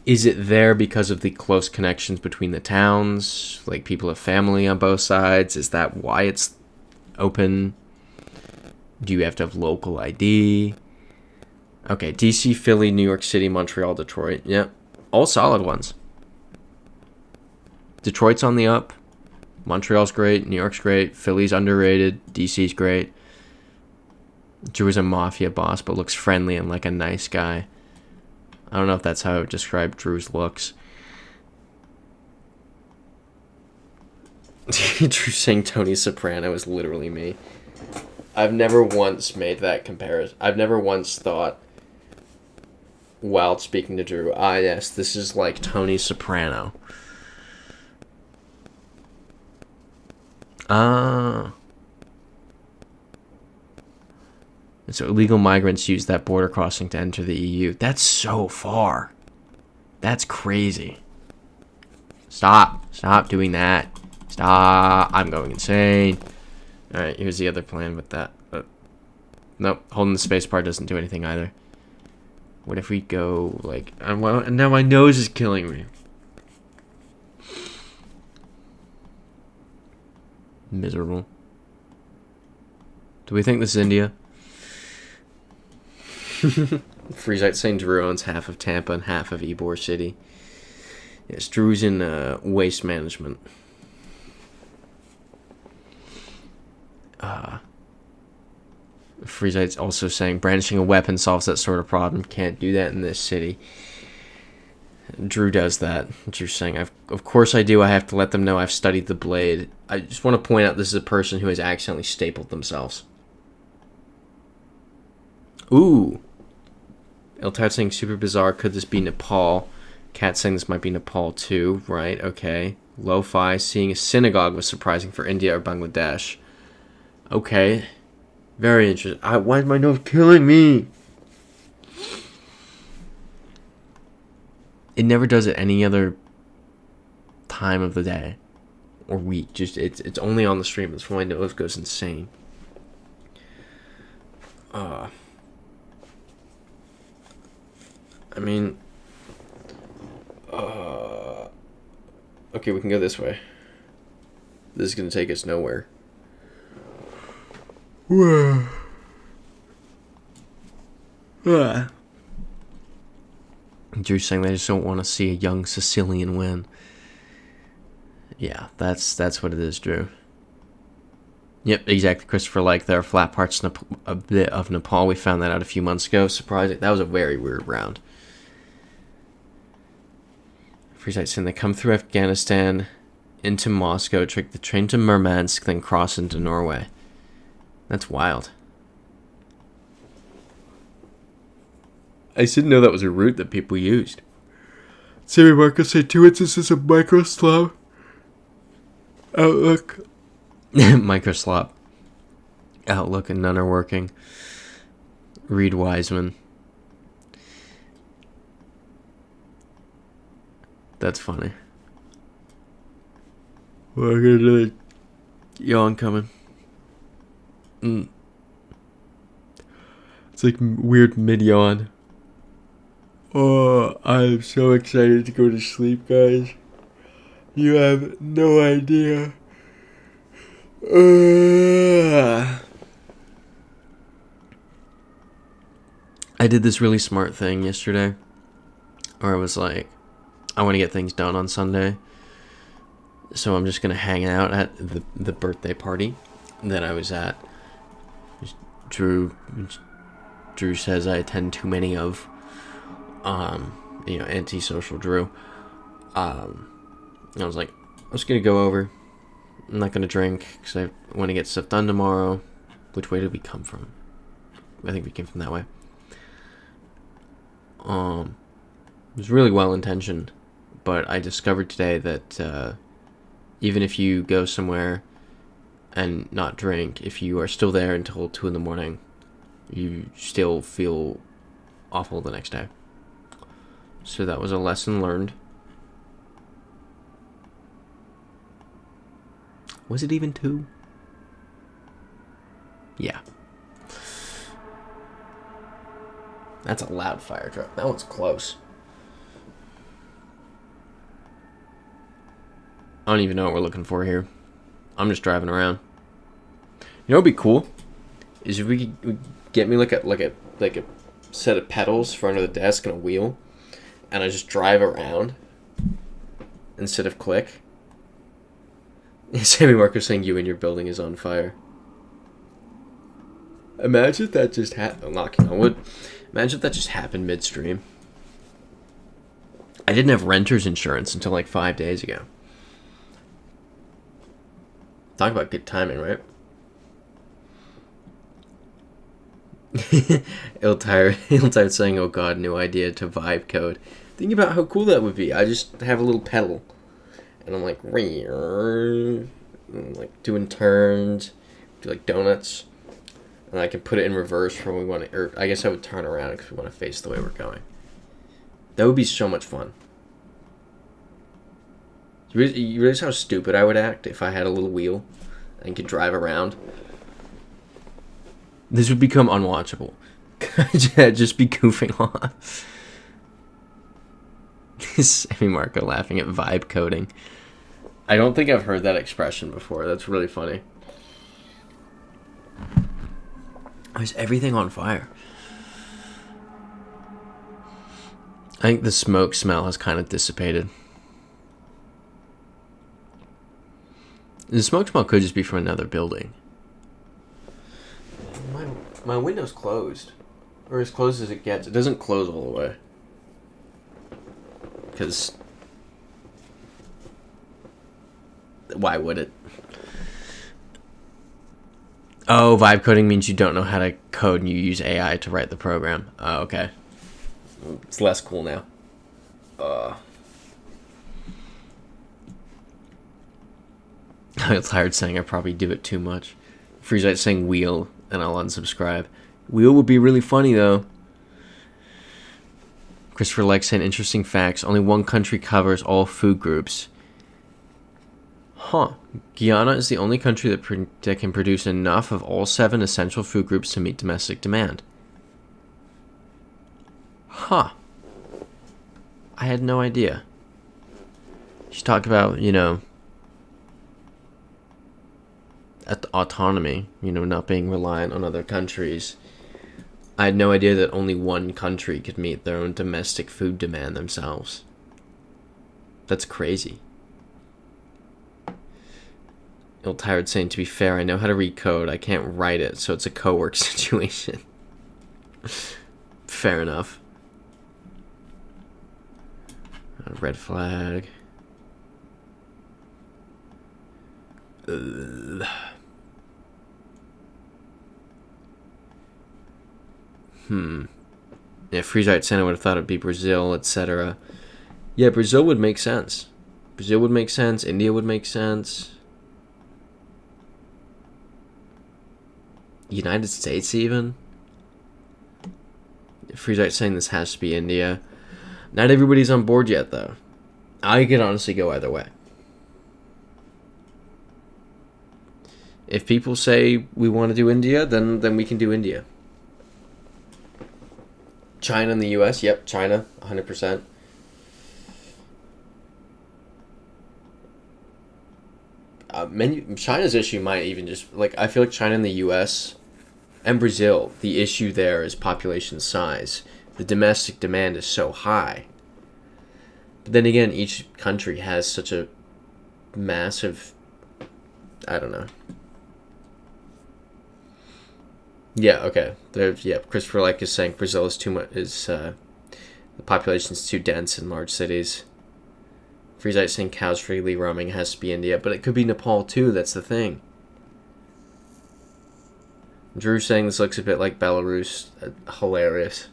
Is it there because of the close connections between the towns? Like, people have family on both sides? Is that why it's open? Do you have to have local ID? Okay, DC, Philly, New York City, Montreal, Detroit. Yep, all solid ones. Detroit's on the up. Montreal's great. New York's great. Philly's underrated. DC's great. Drew is a mafia boss, but looks friendly and like a nice guy. I don't know if that's how I would describe Drew's looks. Drew saying Tony Soprano is literally me. I've never once made that comparison. I've never once thought, while speaking to Drew, yes, this is like Tony Soprano. So illegal migrants use that border crossing to enter the EU. That's so far. That's crazy. Stop doing that. Stop. I'm going insane. Alright, here's the other plan with that. Nope, holding the space bar doesn't do anything either. What if we go, like... and now my nose is killing me. Miserable. Do we think this is India? Freezite saying Drew owns half of Tampa and half of Ybor City. Yes, Drew's in waste management. Freezite's also saying brandishing a weapon solves that sort of problem. Can't do that in this city. Drew does that. Drew's saying, of course I do. I have to let them know I've studied the blade. I just want to point out this is a person who has accidentally stapled themselves. Ooh. Iltard saying super bizarre. Could this be Nepal? Cat saying this might be Nepal too. Right, okay. Lo-fi seeing a synagogue was surprising for India or Bangladesh. Okay. Very interesting. Why is my nose killing me? It never does it any other time of the day or week. Just it's only on the stream. That's why my nose goes insane. I mean, okay, we can go this way. This is gonna take us nowhere. Drew's saying they just don't want to see a young Sicilian win. Yeah, that's what it is, Drew. Yep, exactly, Christopher. Like, there are flat parts a bit of Nepal. We found that out a few months ago. Surprising. That was a very weird round. Freezite saying they come through Afghanistan into Moscow, trick the train to Murmansk, then cross into Norway. That's wild. I didn't know that was a route that people used. Sammy Marcos say 2 instances of microslop. Outlook. Microslop. Outlook and none are working. Reed Wiseman. That's funny. We're gonna do it. Yawn coming. It's like weird mid-yawn. Oh, I'm so excited to go to sleep, guys. You have no idea. I did this really smart thing yesterday where I was like, I want to get things done on Sunday. So I'm just going to hang out at the birthday party that I was at. Drew says I attend too many of. Antisocial Drew. I was like, I'm just gonna go over. I'm not gonna drink because I want to get stuff done tomorrow. Which way did we come from? I think we came from that way. It was really well intentioned, but I discovered today that even if you go somewhere and not drink, if you are still there until 2 a.m, you still feel awful the next day. So that was a lesson learned. Was it even 2? Yeah. That's a loud fire truck. That one's close. I don't even know what we're looking for here. I'm just driving around. You know what'd be cool? Is if we could get me like a set of pedals for under the desk and a wheel, and I just drive around instead of click. Sammy Marcos saying you and your building is on fire. Imagine if that just happened. I'm knocking on wood. Imagine if that just happened midstream. I didn't have renter's insurance until like 5 days ago. Talk about good timing, right? Iltire saying, oh god, new idea to vibe code. Think about how cool that would be. I just have a little pedal. And I'm like, doing turns, do like donuts. And I can put it in reverse for when we want to, or I guess I would turn around because we want to face the way we're going. That would be so much fun. You realize how stupid I would act if I had a little wheel and could drive around? This would become unwatchable. I'd just be goofing off. Sammy Marco laughing at vibe coding. I don't think I've heard that expression before. That's really funny. Why is everything on fire? I think the smoke smell has kind of dissipated. The smoke smell could just be from another building. My window's closed. Or as close as it gets. It doesn't close all the way. Because... why would it? Oh, vibe coding means you don't know how to code and you use AI to write the program. Oh, okay. It's less cool now. I'm tired saying I probably do it too much. Freezite saying wheel, and I'll unsubscribe. Wheel would be really funny, though. Christopher likes saying interesting facts. Only one country covers all food groups. Huh. Guyana is the only country that can produce enough of all 7 essential food groups to meet domestic demand. Huh. I had no idea. She talked about, you know, autonomy, you know, not being reliant on other countries. I had no idea that only one country could meet their own domestic food demand themselves. That's crazy. Tired saying, to be fair, I know how to read code. I can't write it, so it's a co-work situation. Fair enough. Red flag. Ugh. Yeah, Freezite saying I would have thought it'd be Brazil, etc. Yeah, Brazil would make sense. Brazil would make sense. India would make sense. United States even? Freezite saying this has to be India. Not everybody's on board yet, though. I could honestly go either way. If people say we want to do India, then we can do India. China and the US? Yep, China, 100%. China's issue might even just, like, I feel like China and the US and Brazil, the issue there is population size. The domestic demand is so high. But then again, each country has such a massive, I don't know. Yeah, okay. Christopher Like is saying Brazil is too much, the population's too dense in large cities. Freezite saying cows freely roaming has to be India, but it could be Nepal too, that's the thing. Drew saying this looks a bit like Belarus. Hilarious.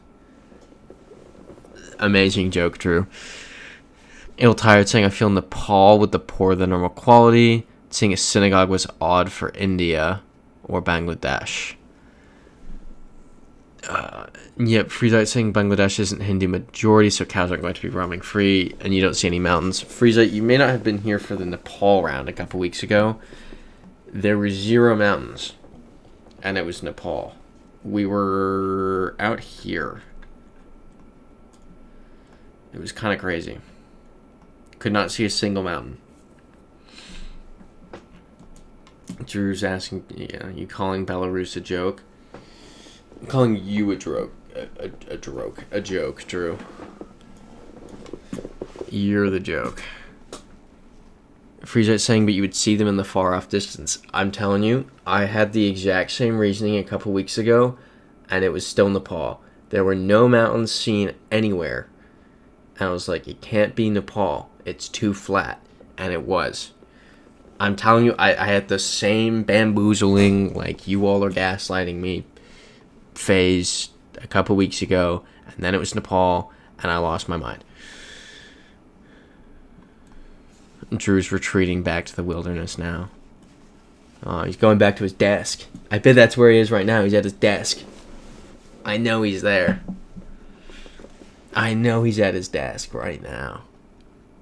Amazing joke, Drew. Ill-Tired saying I feel Nepal with the poor than normal quality. Seeing a synagogue was odd for India or Bangladesh. Yep, Freezite saying Bangladesh isn't Hindu majority, so cows aren't going to be roaming free, and you don't see any mountains. Freezite, you may not have been here for the Nepal round a couple weeks ago. There were 0 mountains, and it was Nepal. We were out here. It was kind of crazy. Could not see a single mountain. Drew's asking, yeah, you calling Belarus a joke? I'm calling you a joke. A joke, Drew. You're the joke. Freezite saying, but you would see them in the far off distance. I'm telling you, I had the exact same reasoning a couple weeks ago, and it was still Nepal. There were no mountains seen anywhere. And I was like, it can't be Nepal. It's too flat. And it was. I'm telling you, I had the same bamboozling, like, you all are gaslighting me phase a couple weeks ago, and then it was Nepal, and I lost my mind. Drew's retreating back to the wilderness now. Oh, he's going back to his desk. I bet that's where he is right now. He's at his desk. I know he's there. I know he's at his desk right now.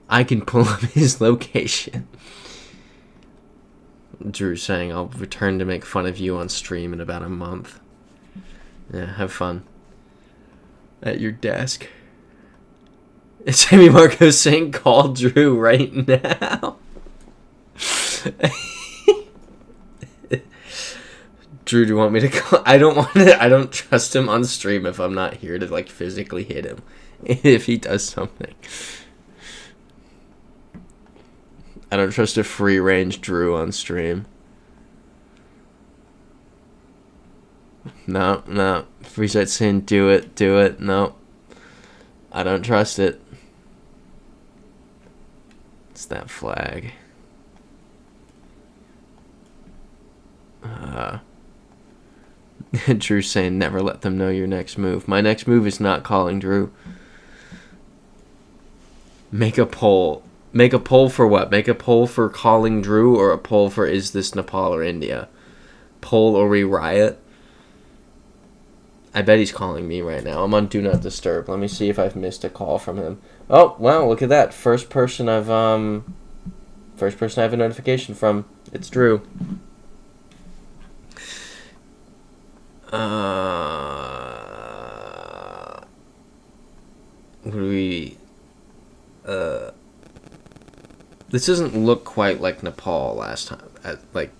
I can pull up his location. Drew's saying, I'll return to make fun of you on stream in about a month. Yeah, have fun. At your desk. Sammy Marco's saying, call Drew right now. Drew, do you want me to call? I don't trust him on stream if I'm not here to, like, physically hit him. If he does something. I don't trust a free-range Drew on stream. No. Freesight saying do it. No. I don't trust it. It's that flag. Drew's saying never let them know your next move. My next move is not calling Drew. Make a poll. Make a poll for what? Make a poll for calling Drew, or a poll for is this Nepal or India? Poll or we riot? I bet he's calling me right now. I'm on Do Not Disturb. Let me see if I've missed a call from him. Oh, wow, look at that. First person I have a notification from. It's Drew. This doesn't look quite like Nepal last time. Like,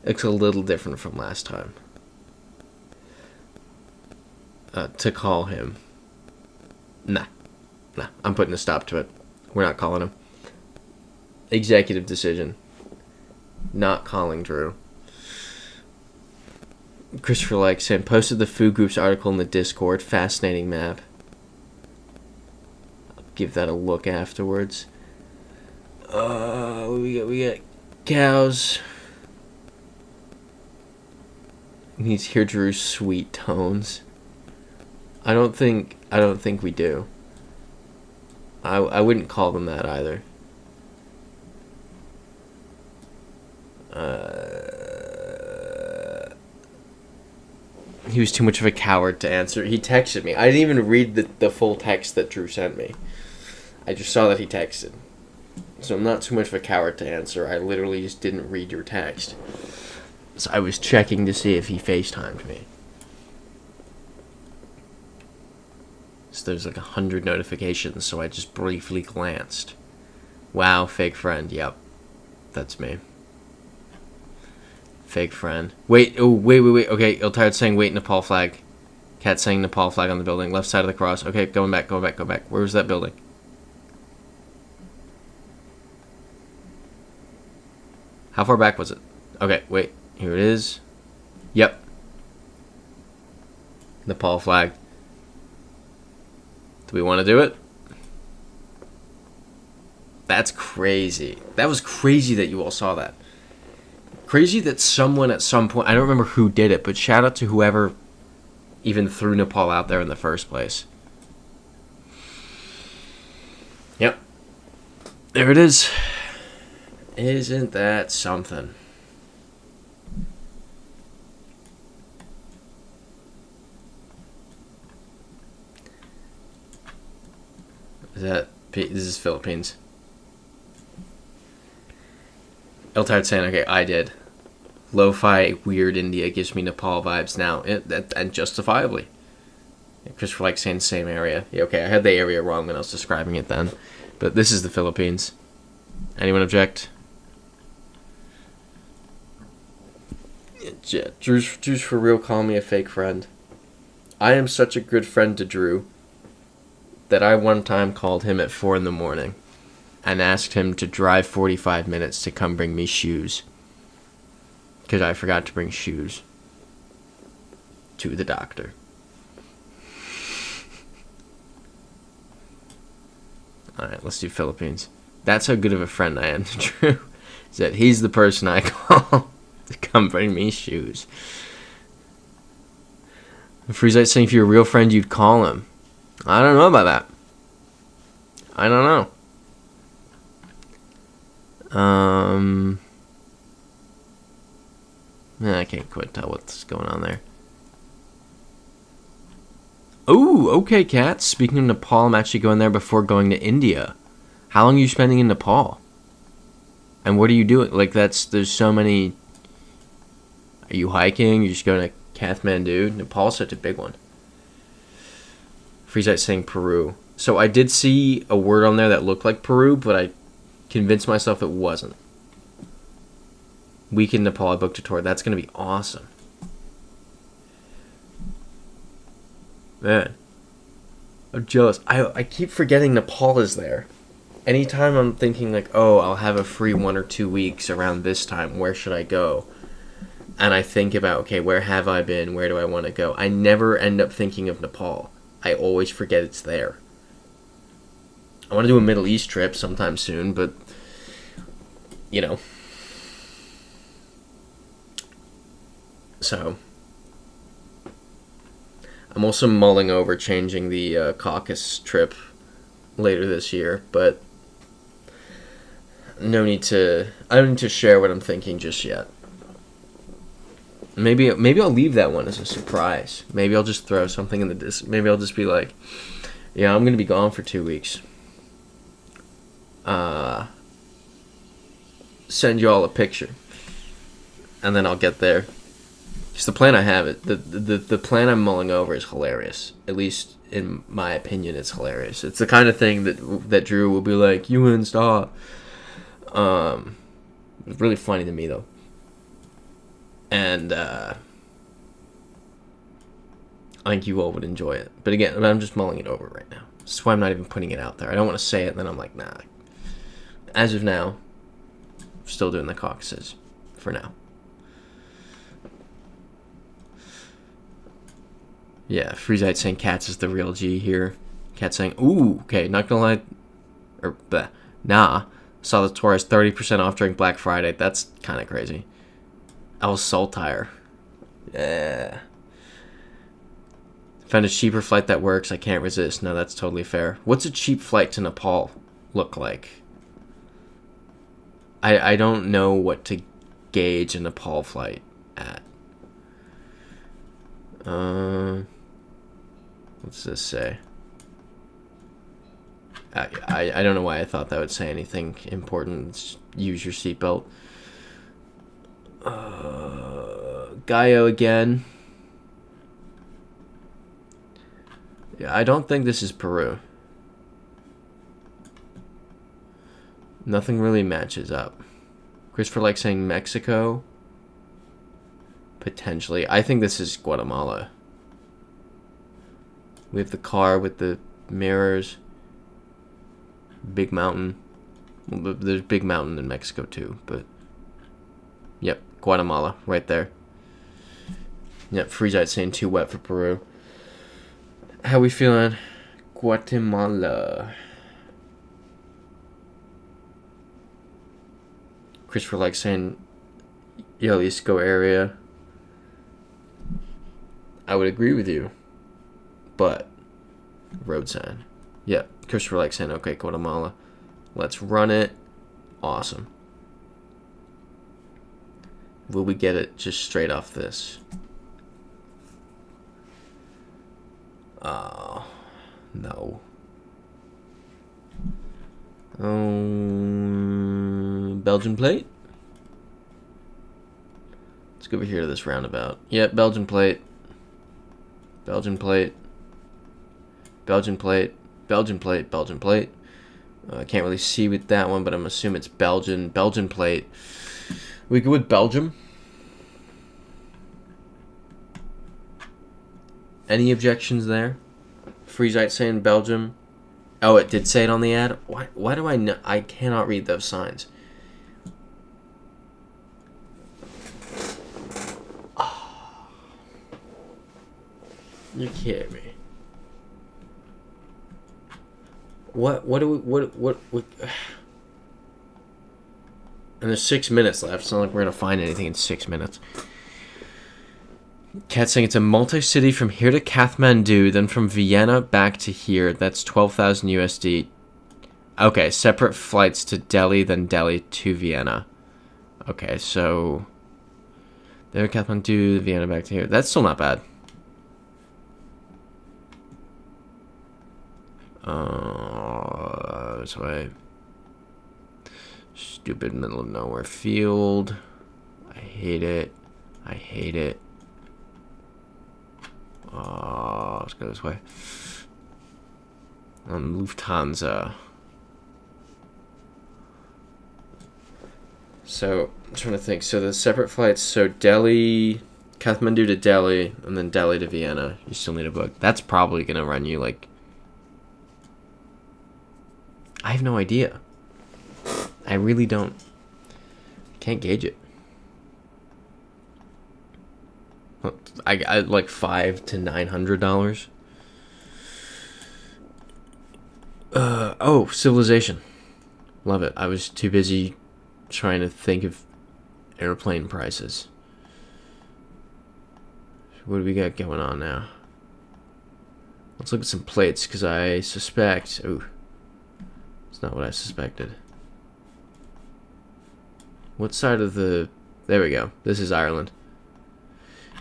it looks a little different from last time. To call him. Nah. I'm putting a stop to it. We're not calling him. Executive decision. Not calling Drew. Christopher likes him. Posted the Food Group's article in the Discord. Fascinating map. I'll give that a look afterwards. We got cows. We need to hear Drew's sweet tones. I don't think we do. I wouldn't call them that either. He was too much of a coward to answer. He texted me. I didn't even read the full text that Drew sent me. I just saw that he texted. So I'm not too much of a coward to answer. I literally just didn't read your text. So I was checking to see if he FaceTimed me. So there's like 100 notifications, so I just briefly glanced. Wow, fake friend. Yep. That's me. Fake friend. Wait. Okay, Iltired saying wait, Nepal flag. Cat saying Nepal flag on the building. Left side of the cross. Okay, going back. Where was that building? How far back was it? Okay, wait. Here it is. Yep. Nepal flag. Do we want to do it? That's crazy. That was crazy that you all saw that. Crazy that someone at some point, I don't remember who did it, but shout out to whoever even threw Nepal out there in the first place. Yep. There it is. Isn't that something? This is Philippines. Eltard saying, okay, I did. Lo-fi weird India gives me Nepal vibes now, and justifiably. Christopher likes saying same area. Yeah, okay, I had the area wrong when I was describing it then, but this is the Philippines. Anyone object? Yeah, Drew's for real calling me a fake friend. I am such a good friend to Drew that I one time called him at 4 in the morning and asked him to drive 45 minutes to come bring me shoes. Because I forgot to bring shoes to the doctor. Alright, let's do Philippines. That's how good of a friend I am to Drew. Is that he's the person I call to come bring me shoes. Freezite saying if you're a real friend, you'd call him. I don't know about that. I don't know. I can't quite tell what's going on there. Oh, okay, Kat. Speaking of Nepal, I'm actually going there before going to India. How long are you spending in Nepal? And what are you doing? Like, there's so many... Are you hiking? You're just going to Kathmandu? Nepal's such a big one. Freezite saying Peru. So I did see a word on there that looked like Peru, but I convinced myself it wasn't. Week in Nepal, I booked a tour. That's going to be awesome. Man. I'm jealous. I keep forgetting Nepal is there. anytime I'm thinking like, oh, I'll have a free 1 or 2 weeks around this time, where should I go? And I think about, okay, where have I been? Where do I want to go? I never end up thinking of Nepal. I always forget it's there. I want to do a Middle East trip sometime soon, but, you know. So, I'm also mulling over changing the Caucasus trip later this year, but I don't need to share what I'm thinking just yet. Maybe I'll leave that one as a surprise. Maybe I'll just throw something in the maybe I'll just be like, yeah, I'm gonna be gone for 2 weeks. Send you all a picture, and then I'll get there. Because the plan I have, the plan I'm mulling over is hilarious. At least in my opinion, it's hilarious. It's the kind of thing that Drew will be like, "Ewan, stop." It's really funny to me though. And I think you all would enjoy it. But again, I'm just mulling it over right now. That's why I'm not even putting it out there. I don't want to say it, and then I'm like, nah. As of now, still doing the Caucasus for now. Yeah, Freezite saying Cats is the real G here. Cat saying, ooh, okay, not gonna lie. Or, bleh, nah. Saw the Taurus 30% off during Black Friday. That's kind of crazy. El Saltire. Yeah. Found a cheaper flight that works. I can't resist. No, that's totally fair. What's a cheap flight to Nepal look like? I don't know what to gauge a Nepal flight at. What's this say? I don't know why I thought that would say anything important. Use your seatbelt. Gaio again. Yeah, I don't think this is Peru. Nothing really matches up. Christopher likes saying Mexico. Potentially. I think this is Guatemala. We have the car with the mirrors. Big mountain. Well, there's Big Mountain in Mexico too, but... Yep, Guatemala, right there. Yep, Freezite saying too wet for Peru. How we feeling? Guatemala. Christopher likes saying Jalisco area. I would agree with you, but road sign. Yep, Christopher likes saying okay, Guatemala. Let's run it. Awesome. Will we get it just straight off this? Oh, no. Belgian plate? Let's go over here to this roundabout. Yep, Belgian plate. Belgian plate. Belgian plate. Belgian plate. Belgian plate. I can't really see with that one, but I'm assuming it's Belgian. Belgian plate. We go with Belgium. Any objections there? Freezite saying Belgium. Oh, it did say it on the ad? Why do I know? I cannot read those signs. Oh. You're kidding me. What and there's 6 minutes left. It's not like we're gonna find anything in 6 minutes. Cat saying it's a multi-city from here to Kathmandu, then from Vienna back to here. That's 12,000 USD. Okay, separate flights to Delhi, then Delhi to Vienna. Okay, so there, Kathmandu, Vienna back to here. That's still not bad. This way. Stupid middle of nowhere field. I hate it. I hate it. Let's go this way. Lufthansa. So, I'm trying to think. So, the separate flights. So, Delhi, Kathmandu to Delhi, and then Delhi to Vienna. You still need a book. That's probably going to run you like... I have no idea. I really don't. Can't gauge it. I like $500 to $900. Oh, Civilization. Love it. I was too busy trying to think of airplane prices. What do we got going on now? Let's look at some plates, because I suspect... Oh, it's not what I suspected. What side of the... There we go. This is Ireland.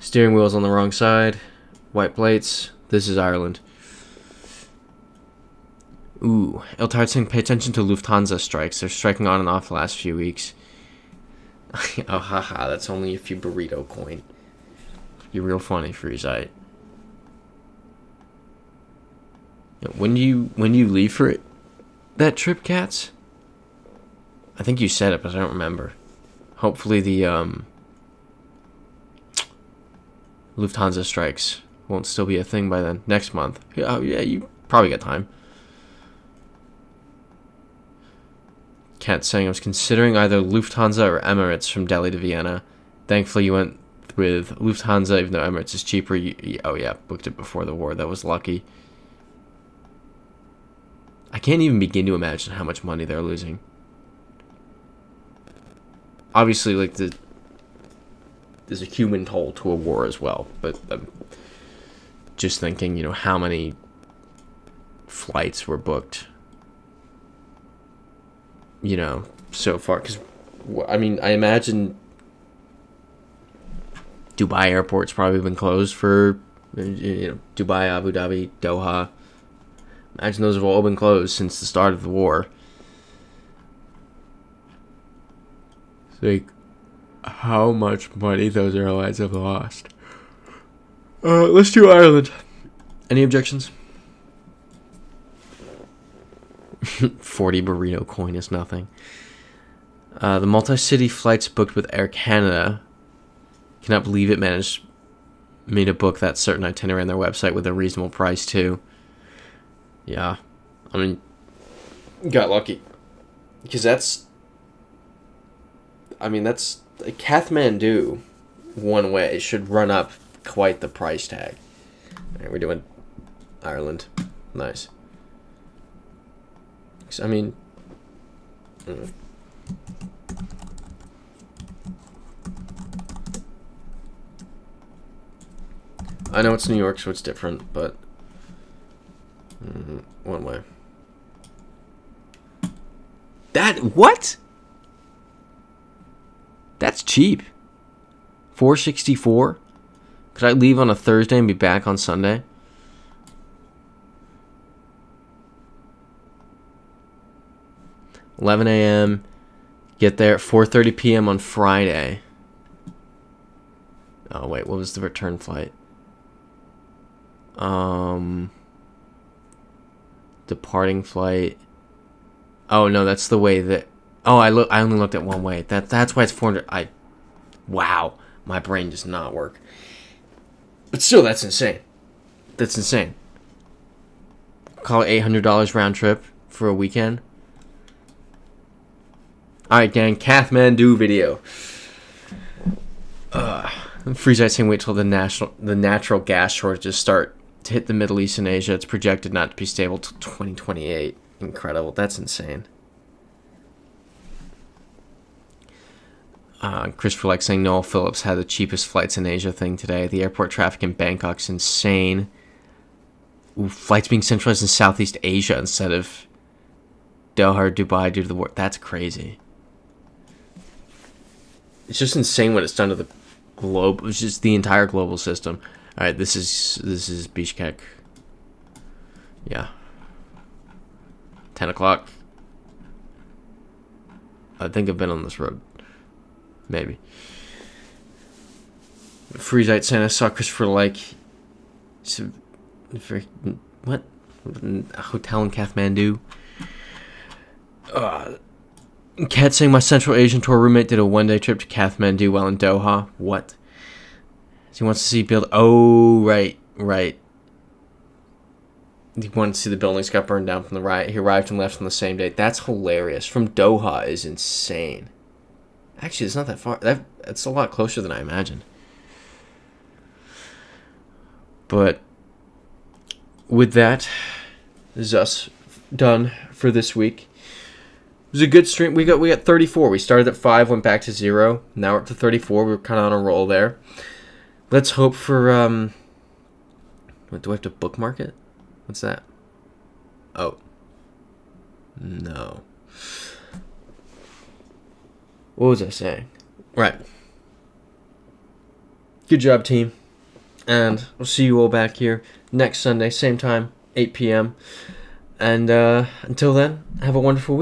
Steering wheel's on the wrong side. White plates. This is Ireland. Ooh. El Tartsing, pay attention to Lufthansa strikes. They're striking on and off the last few weeks. Oh, haha. That's only a few burrito coin. You're real funny, Freezite. When do you leave for it? That trip, Cats? I think you said it, but I don't remember. Hopefully the Lufthansa strikes won't still be a thing by then. Next month. Yeah, you probably got time. Cat saying I was considering either Lufthansa or Emirates from Delhi to Vienna. Thankfully you went with Lufthansa, even though Emirates is cheaper. Oh yeah, booked it before the war. That was lucky. I can't even begin to imagine how much money they're losing. Obviously, like, there's a human toll to a war as well, but I'm just thinking, you know, how many flights were booked, you know, so far. Because, I mean, I imagine Dubai airport's probably been closed for, you know, Dubai, Abu Dhabi, Doha. Imagine those have all been closed since the start of the war. Like, how much money those airlines have lost. Let's do Ireland. Any objections? 40 burrito coin is nothing. The multi-city flights booked with Air Canada. Cannot believe it managed me to book that certain itinerary on their website with a reasonable price too. Yeah, I mean, got lucky. Because that's Kathmandu, one way, should run up quite the price tag. All right, we're doing Ireland. Nice. I mean, I know it's New York, so it's different, but one way. What? That's cheap. $464. Could I leave on a Thursday and be back on Sunday? $11 a.m. Get there at 4:30 p.m. on Friday. Oh wait, what was the return flight? Departing flight. Oh no, that's the way that. Oh, I only looked at one way. That's why it's 400. Wow, my brain does not work. But still, that's insane. That's insane. Call it $800 round trip for a weekend. All right, gang. Kathmandu video. Freeze saying wait till the natural gas shortages start to hit the Middle East and Asia. It's projected not to be stable till 2028. Incredible. That's insane. Christopher saying Noel Phillips had the cheapest flights in Asia thing today. The airport traffic in Bangkok's insane. Ooh, flights being centralized in Southeast Asia instead of Doha or Dubai due to the war. That's crazy. It's just insane what it's done to the globe. It's just the entire global system. All right, this is Bishkek. Yeah. 10 o'clock. I think I've been on this road. Maybe. Freezite saying I saw Christopher like. What? A hotel in Kathmandu. Kat saying my Central Asian tour roommate did a one-day trip to Kathmandu while in Doha. What? He wants to see build. Oh, right. He wanted to see the buildings got burned down from the riot. He arrived and left on the same day. That's hilarious. From Doha is insane. Actually, it's not that far. That's a lot closer than I imagined. But with that, this is us done for this week. It was a good stream. We got 34. We started at 5, went back to 0. Now we're up to 34. We were kind of on a roll there. Let's hope for what, do I have to bookmark it? What's that? Oh. No. What was I saying? Right. Good job, team. And we'll see you all back here next Sunday, same time, 8 p.m. And until then, have a wonderful week.